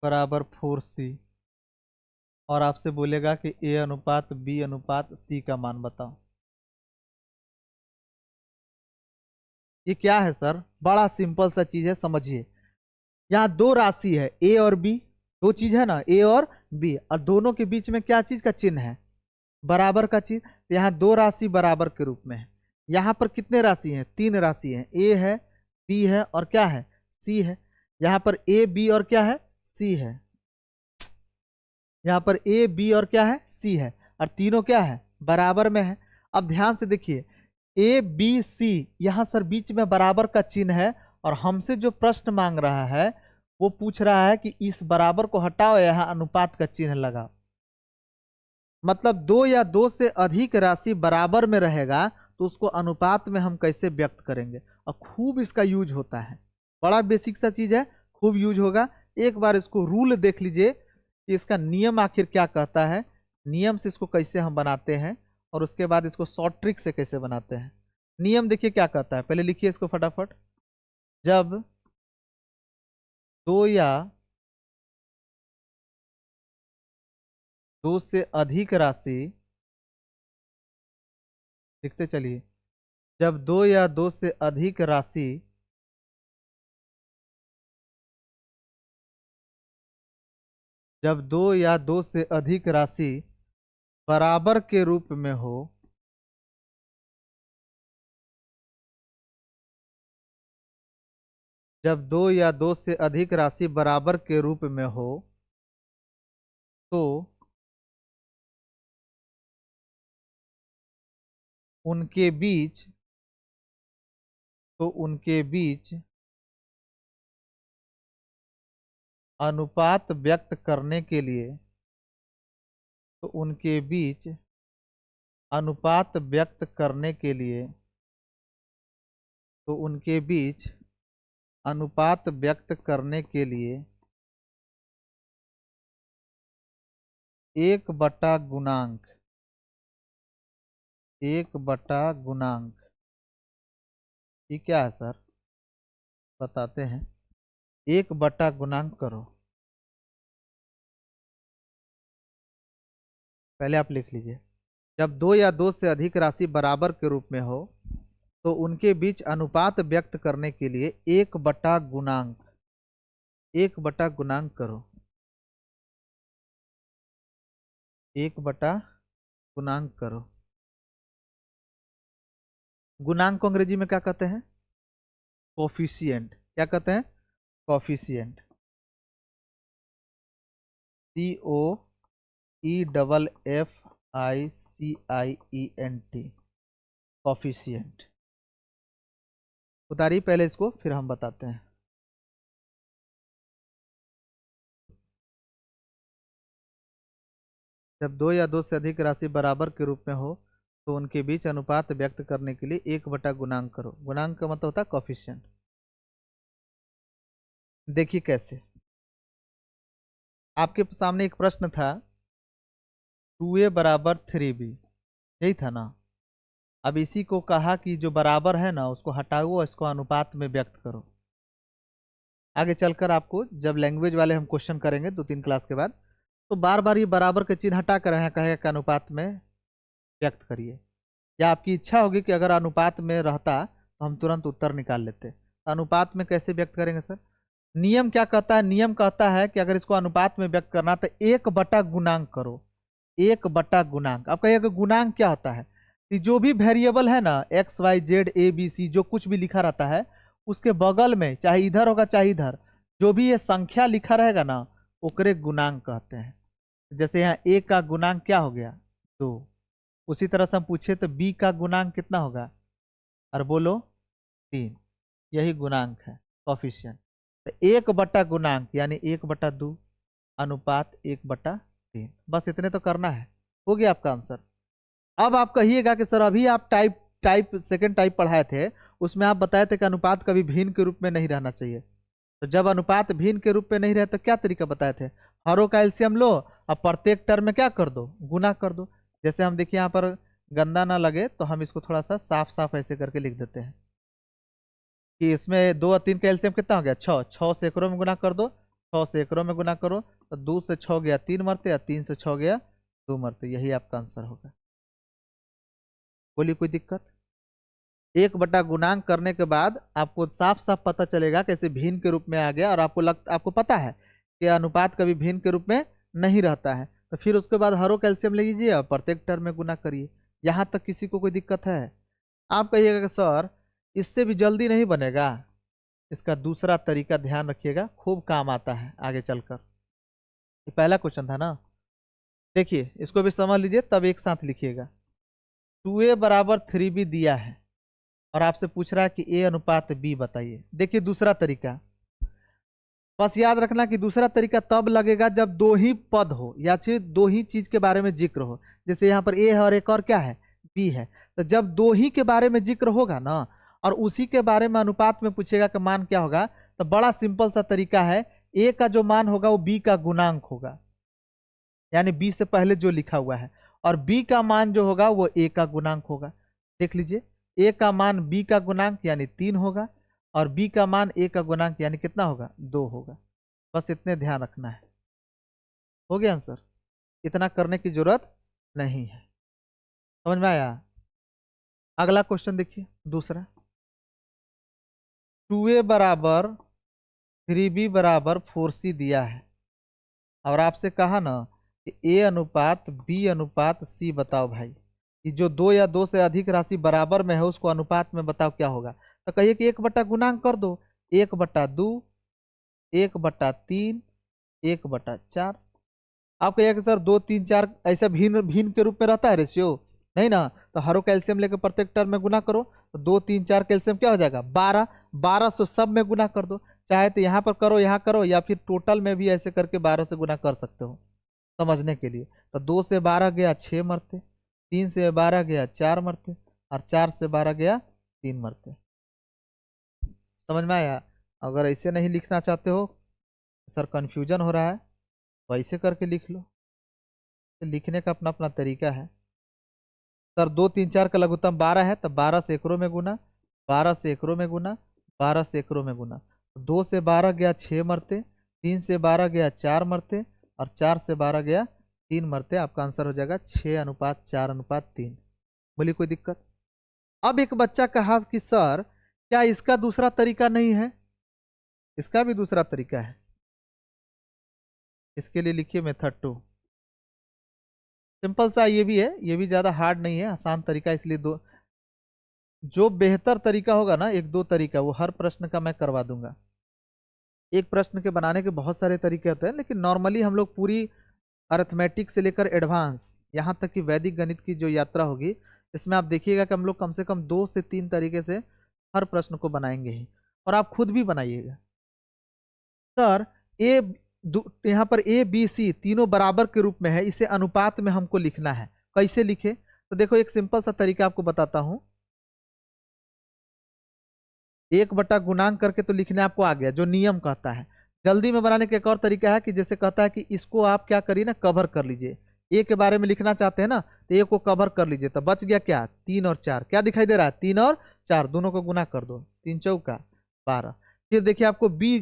बराबर 4c, और आपसे बोलेगा कि a अनुपात b अनुपात c का मान बताओ। ये क्या है सर? बड़ा सिंपल सा चीज है, समझिए। यहाँ दो राशि है a और b, दो चीज है ना, a और b, और दोनों के बीच में क्या चीज का चिन्ह है? बराबर का चीज। तो यहाँ दो राशि बराबर के रूप में है। यहाँ पर कितने राशि हैं? 3 राशि हैं, a है, b है, और क्या है? c है। यहाँ पर a b और क्या है? c है। यहाँ पर a b और क्या है? c है, और तीनों क्या है? बराबर में है। अब ध्यान से देखिए, a b c, यहाँ सर बीच में बराबर का चिन्ह है, और हमसे जो प्रश्न मांग रहा है वो पूछ रहा है कि इस बराबर को हटाओ, यहाँ अनुपात का चिन्ह लगाओ। मतलब दो या दो से अधिक राशि बराबर में रहेगा तो उसको अनुपात में हम कैसे व्यक्त करेंगे, और खूब इसका यूज होता है। बड़ा बेसिक सा चीज है, खूब यूज होगा। एक बार इसको रूल देख लीजिए कि इसका नियम आखिर क्या कहता है, नियम से इसको कैसे हम बनाते हैं, और उसके बाद इसको शॉर्ट ट्रिक से कैसे बनाते हैं। नियम देखिए क्या कहता है, पहले लिखिए इसको फटाफट। जब दो या दो से अधिक राशि, लिखते चलिए, जब दो या दो से अधिक राशि जब दो या दो से अधिक राशि बराबर के रूप में हो, जब दो या दो से अधिक राशि बराबर के रूप में हो, तो उनके बीच तो उनके बीच अनुपात व्यक्त करने के लिए, तो उनके बीच अनुपात व्यक्त करने के लिए, तो उनके बीच अनुपात व्यक्त करने के लिए 1/गुणांक, 1/गुणांक, ये क्या है सर, बताते हैं। 1/गुणांक करो, पहले आप लिख लीजिए। जब दो या दो से अधिक राशि बराबर के रूप में हो, तो उनके बीच अनुपात व्यक्त करने के लिए 1/गुणांक, 1/गुणांक करो, 1/गुणांक करो। गुणांक को अंग्रेजी में क्या कहते हैं? कोफिशिएंट। क्या कहते हैं? कोफिशिएंट। COEFFICIENT, coefficient. उतारिए पहले इसको, फिर हम बताते हैं। जब दो या दो से अधिक राशि बराबर के रूप में हो, तो उनके बीच अनुपात व्यक्त करने के लिए 1/गुणांक करो। गुणांक का मतलब होता है कोफिशिएंट। देखिए कैसे, आपके सामने एक प्रश्न था 2a = 3b, यही था ना। अब इसी को कहा कि जो बराबर है ना उसको हटाओ, इसको अनुपात में व्यक्त करो। आगे चलकर आपको जब लैंग्वेज वाले हम क्वेश्चन करेंगे 2-3 क्लास के बाद, तो बार बार ये बराबर के चिन्ह हटा कर यहाँ कहेगा कि अनुपात में व्यक्त करिए, या आपकी इच्छा होगी कि अगर अनुपात में रहता तो हम तुरंत उत्तर निकाल लेते। तो अनुपात में कैसे व्यक्त करेंगे सर? नियम क्या कहता है? नियम कहता है कि अगर इसको अनुपात में व्यक्त करना तो 1/गुणांक करो, 1/गुणांक। अब कहिएगा गुणांक क्या होता है? कि जो भी वेरिएबल है ना, XYZ ABC जो कुछ भी लिखा रहता है, उसके बगल में चाहे इधर होगा चाहे इधर, जो भी ये संख्या लिखा रहेगा ना, ओकरे गुणांक कहते हैं। जैसे यहाँ A का गुणांक क्या हो गया? 2। उसी तरह से हम पूछे तो B का गुणांक कितना होगा? और बोलो 3। यही गुणांक है, कोफिशिएंट। तो 1/गुणांक यानी 1/2, अनुपात 1/3। बस इतने तो करना है, हो गया आपका आंसर। अब आप कहिएगा कि सर अभी आप सेकंड टाइप पढ़ाए थे, उसमें आप बताए थे कि अनुपात कभी भिन्न के रूप में नहीं रहना चाहिए। तो जब अनुपात भिन्न के रूप में नहीं रहे तो क्या तरीका बताए थे? हरों का एलसीएम लो और प्रत्येक टर्म में क्या कर दो? गुना कर दो। जैसे हम देखिए यहाँ पर गंदा ना लगे तो हम इसको थोड़ा सा साफ साफ ऐसे करके लिख देते हैं कि इसमें 2 और 3 का एलसीएम कितना हो गया? 6। 6 से एकड़ों में गुना कर दो, 6 से एकड़ों में गुना करो तो 2 से 6 गया 3 मरते, और 3 से 6 गया 2 मरते। यही आपका आंसर होगा। बोलिए कोई दिक्कत? 1/गुणांक करने के बाद आपको साफ साफ पता चलेगा कैसे भिन्न के रूप में आ गया, और आपको पता है कि अनुपात कभी भिन्न के रूप में नहीं रहता है। तो फिर उसके बाद हरों कैल्शियम ले लीजिए और प्रत्येक टर्म में गुना करिए। यहाँ तक किसी को कोई दिक्कत है? आप कहिएगा कि सर इससे भी जल्दी नहीं बनेगा, इसका दूसरा तरीका ध्यान रखिएगा, खूब काम आता है आगे चलकर। ये पहला क्वेश्चन था ना, देखिए इसको भी समझ लीजिए तब एक साथ लिखिएगा। 2a = 3b दिया है और आपसे पूछ रहा है कि a अनुपात b बताइए। देखिए दूसरा तरीका, बस याद रखना कि दूसरा तरीका तब लगेगा जब दो ही पद हो या फिर दो ही चीज के बारे में जिक्र हो। जैसे यहाँ पर a है और एक और क्या है? b है। तो जब दो ही के बारे में जिक्र होगा ना और उसी के बारे में अनुपात में पूछेगा कि मान क्या होगा, तो बड़ा सिंपल सा तरीका है, a का जो मान होगा वो b का गुणांक होगा, यानी b से पहले जो लिखा हुआ है, और b का मान जो होगा वो a का गुणांक होगा। देख लीजिए, a का मान b का गुणांक यानी 3 होगा, और b का मान a का गुणांक यानी कितना होगा? 2 होगा। बस इतने ध्यान रखना है, हो गया आंसर। इतना करने की जरूरत नहीं है, समझ में आया? अगला क्वेश्चन देखिए दूसरा, 2a = 3b = 4c दिया है और आपसे कहा ना कि a अनुपात b अनुपात c बताओ भाई, कि जो 2 या 2 से अधिक राशि बराबर में है उसको अनुपात में बताओ क्या होगा। तो कहिए कि 1/गुणांक कर दो, 1/2, 1/3, 1/4। आप कहिए कि सर 2, 3, 4 ऐसा भिन्न भिन्न के रूप में रहता है रेशियो? नहीं ना, तो हरो कैल्शियम लेकर प्रत्येक टर्म में गुना करो तो 2, 3, 4 कैल्शियम क्या हो जाएगा? 12। 12 से सब में गुना कर दो। चाहे तो यहाँ पर करो, यहाँ करो, या फिर टोटल में भी ऐसे करके 12 से गुना कर सकते हो समझने के लिए। तो 2 से 12 गया 6 मरते, 3 से 12 गया 4 मरते, और 4 से 12 गया 3 मरते। समझ में आया? अगर ऐसे नहीं लिखना चाहते हो, सर कंफ्यूजन हो रहा है, तो ऐसे करके लिख लो। तो लिखने का अपना अपना तरीका है। सर 2 3 4 का लघुत्तम 12 है, तो 12 से एकड़ों में गुना, 12 से एकड़ों में गुना, 12 से एकड़ों में गुना। 2 से 12 गया 6 मरते, 3 से 12 गया 4 मरते, और 4 से 12 गया 3 मरते। आपका आंसर हो जाएगा 6:4:3। बोलिए कोई दिक्कत? अब एक बच्चा कहा कि सर क्या इसका दूसरा तरीका नहीं है? इसका भी दूसरा तरीका है। इसके लिए लिखिए मेथड 2। सिंपल सा ये भी है, ये भी ज्यादा हार्ड नहीं है, आसान तरीका। इसलिए दो जो बेहतर तरीका होगा ना, एक दो तरीका, वो हर प्रश्न का मैं करवा दूंगा। एक प्रश्न के बनाने के बहुत सारे तरीके होते हैं, लेकिन नॉर्मली हम लोग पूरी अरिथमेटिक से लेकर एडवांस यहाँ तक कि वैदिक गणित की जो यात्रा होगी, इसमें आप देखिएगा कि हम लोग कम से कम 2 से 3 तरीके से हर प्रश्न को बनाएंगे ही, और आप खुद भी बनाइएगा। सर ए यहाँ पर ए बी सी तीनों बराबर के रूप में है, इसे अनुपात में हमको लिखना है। कैसे लिखे? तो देखो एक सिंपल सा तरीका आपको बताता हूं। 1 बटा गुणांक करके तो लिखने आपको आ गया, जो नियम कहता है। जल्दी में बनाने का एक और तरीका है कि जैसे कहता है कि इसको आप क्या करिए ना, कवर कर लीजिए। ए के बारे में लिखना चाहते हैं ना, तो ए को कवर कर लीजिए, तो बच गया क्या, 3 और 4। क्या दिखाई दे रहा है? 3 और 4 दोनों को गुना कर दो, 3 चौका 12। फिर देखिए आपको बी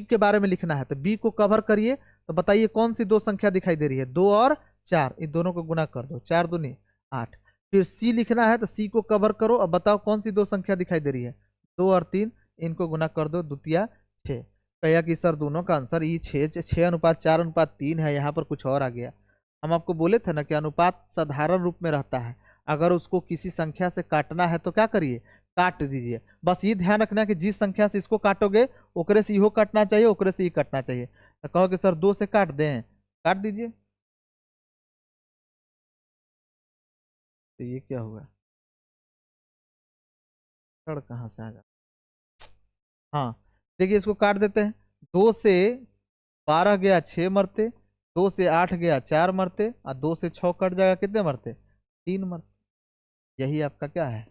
के बारे में लिखना है, तो बी को कवर करिए, तो बताइए कौन सी दो संख्या दिखाई दे रही है? 2 और 4, इन दोनों को गुना कर दो, 4 दूनी 8। फिर सी लिखना है, तो सी को कवर करो, अब बताओ कौन सी दो संख्या दिखाई दे रही है? 2 और 3, इनको गुना कर दो, द्वितीया 6। कहिए कि सर दोनों का आंसर ये 6:4:3 है, यहाँ पर कुछ और आ गया। हम आपको बोले थे ना कि अनुपात साधारण रूप में रहता है, अगर उसको किसी संख्या से काटना है तो क्या करिए, काट दीजिए। बस ये ध्यान रखना कि जिस संख्या से इसको काटोगे ओकरे से इहो काटना चाहिए, ओकरे से ही काटना चाहिए। तो कहो कि सर 2 से काट दें, काट दीजिए। तो ये क्या हुआ, सड़ कहाँ से आ गया? हाँ, देखिए इसको काट देते हैं। 2 से 12 गया 6 मरते, 2 से 8 गया 4 मरते, और 2 से 6 कट जाएगा, कितने मरते? 3 मरते। यही आपका क्या है?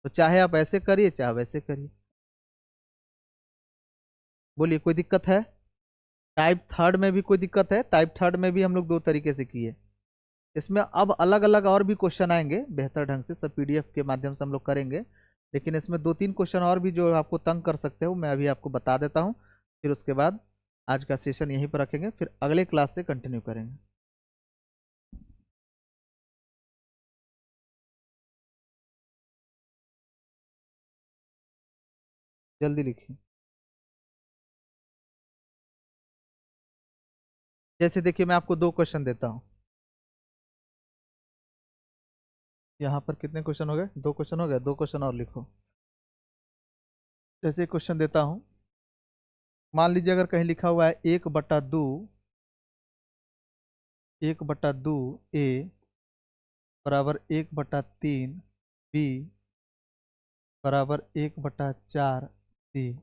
तो चाहे आप ऐसे करिए चाहे वैसे करिए। बोलिए कोई दिक्कत है? टाइप थर्ड में भी कोई दिक्कत है? टाइप थर्ड में भी हम लोग दो तरीके से किए। इसमें अब अलग अलग और भी क्वेश्चन आएंगे बेहतर ढंग से, सब पीडीएफ के माध्यम से हम लोग करेंगे। लेकिन इसमें 2-3 क्वेश्चन और भी जो आपको तंग कर सकते हो, मैं अभी आपको बता देता हूँ। फिर उसके बाद आज का सेशन यहीं पर रखेंगे, फिर अगले क्लास से कंटिन्यू करेंगे। जल्दी लिखिए। जैसे देखिए मैं आपको 2 क्वेश्चन देता हूँ। यहाँ पर कितने क्वेश्चन हो गए? 2 क्वेश्चन हो गए, 2 क्वेश्चन और लिखो। जैसे क्वेश्चन देता हूँ, मान लीजिए अगर कहीं लिखा हुआ है 1/2, 1/2 ए बराबर 1/3 बी बराबर 1/4 सी,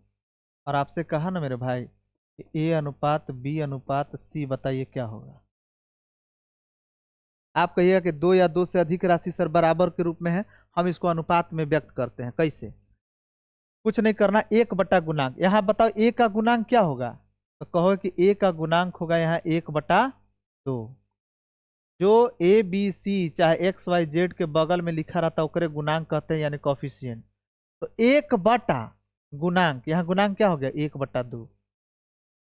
और आपसे कहा ना मेरे भाई कि ए अनुपात बी अनुपात सी, बताइए क्या होगा? आप कहिएगा कि 2 या 2 से अधिक राशि सर बराबर के रूप में है, हम इसको अनुपात में व्यक्त करते हैं। कैसे? कुछ नहीं करना, 1/गुणांक। यहाँ बताओ ए का गुणांक क्या होगा? तो कहो कि ए का गुणांक होगा यहाँ 1/2। जो ए बी सी चाहे एक्स वाई जेड के बगल में लिखा रहता है ओकरे गुणांक कहते हैं, यानी कॉफिशिएंट। तो 1/गुणांक, यहाँ गुणांक क्या हो गया? 1/2।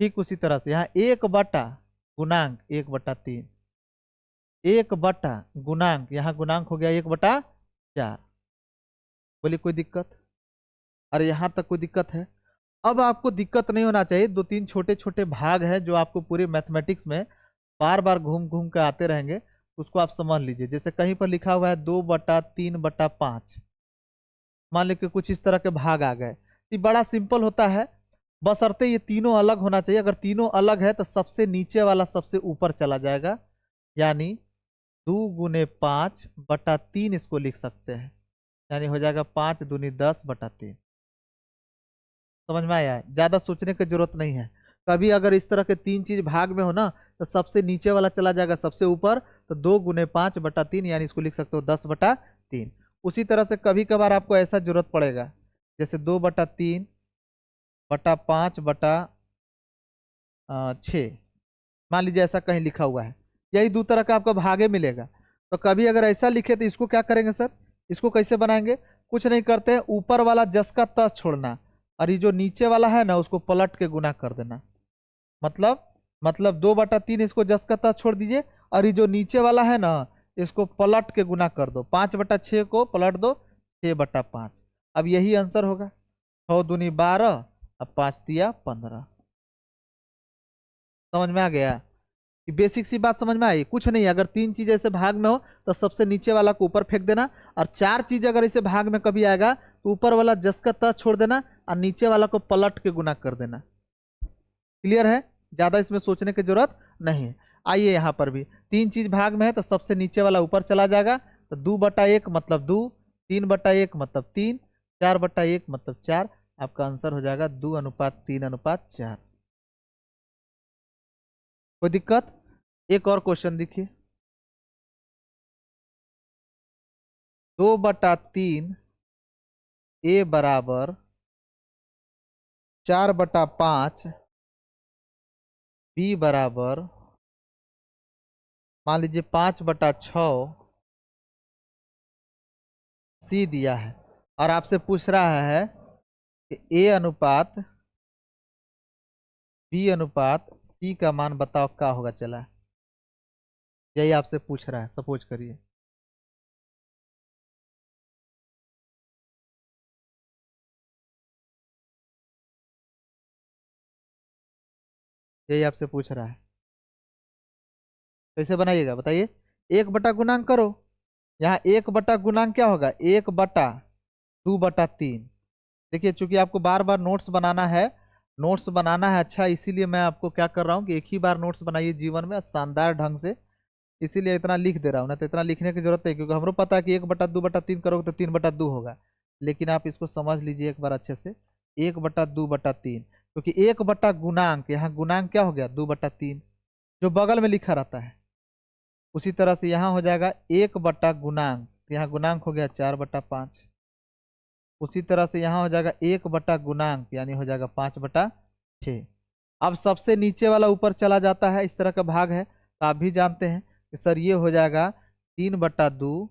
ठीक उसी तरह से यहाँ 1/गुणांक 1/3, 1/गुणांक, यहाँ गुणांक हो गया 1/4। बोलिए कोई दिक्कत? अरे यहाँ तक कोई दिक्कत है? अब आपको दिक्कत नहीं होना चाहिए। 2-3 छोटे छोटे भाग है जो आपको पूरे मैथमेटिक्स में बार बार घूम घूम कर आते रहेंगे, उसको आप समझ लीजिए। जैसे कहीं पर लिखा हुआ है 2/3/5, मान लीजिए कुछ इस तरह के भाग आ गए। ये बड़ा सिंपल होता है, बशर्ते ये तीनों अलग होना चाहिए। अगर तीनों अलग है तो सबसे नीचे वाला सबसे ऊपर चला जाएगा, यानी 2×5/3 इसको लिख सकते हैं, यानी हो जाएगा 5×2 = 10/3। समझ में आया है? ज्यादा सोचने की जरूरत नहीं है। कभी अगर इस तरह के तीन चीज भाग में हो ना, तो सबसे नीचे वाला चला जाएगा सबसे ऊपर, तो 2 × 5/3, यानी इसको लिख सकते हो 10/3। उसी तरह से कभी कभार आपको ऐसा जरूरत पड़ेगा, जैसे 2/3/5/6, मान लीजिए ऐसा कहीं लिखा हुआ है। यही दो तरह का आपको भागे मिलेगा। तो कभी अगर ऐसा लिखे तो इसको क्या करेंगे सर, इसको कैसे बनाएंगे? कुछ नहीं करते हैं, ऊपर वाला जस का तस छोड़ना, और ये जो नीचे वाला है ना उसको पलट के गुना कर देना। मतलब 2/3 इसको जस का तस छोड़ दीजिए, और ये जो नीचे वाला है ना इसको पलट के गुना कर दो। 5/6 को पलट दो, 6/5। अब यही आंसर होगा। 6×2 = 12, अब 5×3 = 15। समझ में आ गया कि बेसिक सी बात समझ में आई? कुछ नहीं, अगर तीन चीज ऐसे भाग में हो तो सबसे नीचे वाला को ऊपर फेंक देना, और चार चीज अगर इसे भाग में कभी आएगा तो ऊपर वाला जस का तस छोड़ देना और नीचे वाला को पलट के गुना कर देना। क्लियर है? ज्यादा इसमें सोचने की जरूरत नहीं है। आइए यहाँ पर भी तीन चीज भाग में है तो सबसे नीचे वाला ऊपर चला जाएगा, तो 2/1 मतलब 2, 3/1 मतलब 3, 4/1 मतलब 4। आपका आंसर हो जाएगा 2:3:4। कोई दिक्कत? एक और क्वेश्चन देखिए। 2/3 A = 4/5 B = मान लीजिए 5/6 C दिया है, और आपसे पूछ रहा है कि A/B/C का मान बताओ क्या होगा। चला, यही आपसे पूछ रहा है, सपोज करिए। यही आपसे पूछ रहा है, कैसे बनाइएगा बताइए? 1/गुणांक करो। यहाँ 1/गुणांक क्या होगा? 1/2/3। देखिए चूंकि आपको बार बार नोट्स बनाना है, अच्छा, इसीलिए मैं आपको क्या कर रहा हूँ कि एक ही बार नोट्स बनाइए जीवन में शानदार ढंग से, इसीलिए इतना लिख दे रहा हूँ। ना तो इतना लिखने की जरूरत है, क्योंकि हमको पता है कि 1/2/3 करोगे तो 3/2 होगा। लेकिन आप इसको समझ लीजिए एक बार अच्छे से, 1/2/3, क्योंकि 1/गुणांक, यहाँ गुणांक क्या हो गया? 2/3, जो बगल में लिखा रहता है। उसी तरह से यहाँ हो जाएगा 1/गुणांक, तो यहाँ गुणांक हो गया 4/5। उसी तरह से यहाँ हो जाएगा 1/गुणांक, यानी हो जाएगा 5/6। अब सबसे नीचे वाला ऊपर चला जाता है, इस तरह का भाग है, तो आप भी जानते हैं कि सर ये हो जाएगा 3/2,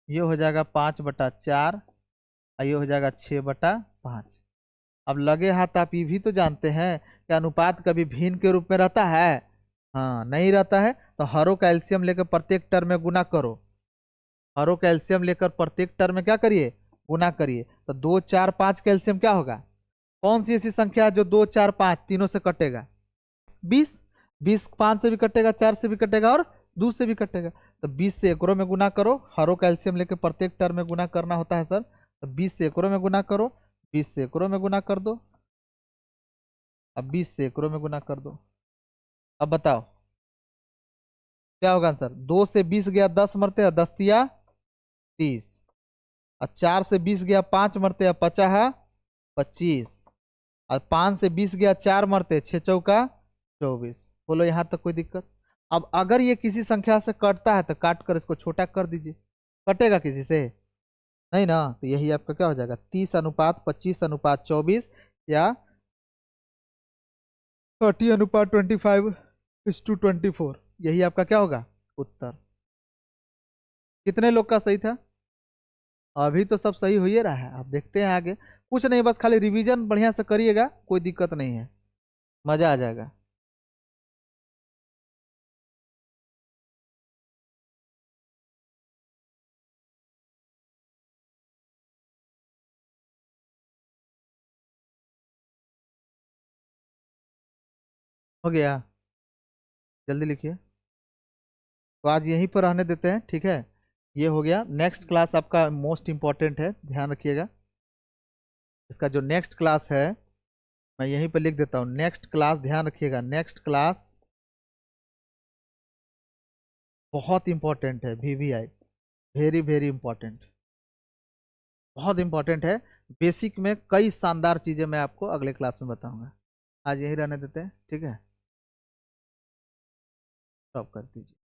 ये हो जाएगा 5/4, और ये हो जाएगा 6/5। अब लगे हाथ आप ये भी तो जानते हैं कि अनुपात कभी भिन्न के रूप में रहता है? हाँ, नहीं रहता है। तो हरो कैल्शियम लेकर प्रत्येक टर्म में गुना करो, हरो कैल्शियम लेकर प्रत्येक टर्म में क्या करिए? गुना करिए। तो 2, 4, 5 कैल्शियम क्या होगा? कौन सी ऐसी संख्या है जो 2, 4, 5 तीनों से कटेगा? 20। 20 5 से भी कटेगा, 4 से भी कटेगा, और 2 से भी कटेगा। तो 20 से एकड़ों में गुना करो, हरो कैल्शियम लेकर प्रत्येक टर्म में गुना करना होता है सर। तो 20 से एकड़ों में गुना करो, 20 से एकड़ों में गुना कर दो, अब 20 से एकड़ों में गुना कर दो। अब बताओ क्या होगा आंसर? 2 से 20 गया 10 मरते, 10×3 = 30, और 4 से 20 गया 5 मरते, 50×25, और 5 से 20 गया 4 मरते, 6×4 = 24। बोलो यहाँ तक कोई दिक्कत? अब अगर ये किसी संख्या से कटता है तो काट कर इसको छोटा कर दीजिए। कटेगा किसी से? नहीं ना। तो यही आपका क्या हो जाएगा? 30:25:24, या 30:25:24। यही आपका क्या होगा? उत्तर। कितने लोग का सही था? अभी तो सब सही हो ही रहा है, आप देखते हैं आगे। कुछ नहीं, बस खाली रिवीजन बढ़िया से करिएगा, कोई दिक्कत नहीं है, मजा आ जाएगा। हो गया? जल्दी लिखिए। तो आज यहीं पर रहने देते हैं, ठीक है? ये हो गया। नेक्स्ट क्लास आपका मोस्ट इंपॉर्टेंट है, ध्यान रखिएगा। इसका जो नेक्स्ट क्लास है मैं यहीं पर लिख देता हूँ, नेक्स्ट क्लास, ध्यान रखिएगा। नेक्स्ट क्लास बहुत इंपॉर्टेंट है, VVI, वेरी वेरी इंपॉर्टेंट, बहुत इंपॉर्टेंट है। बेसिक में कई शानदार चीजें मैं आपको अगले क्लास में बताऊंगा। आज यही रहने देते हैं, ठीक है, स्टॉप कर दीजिए।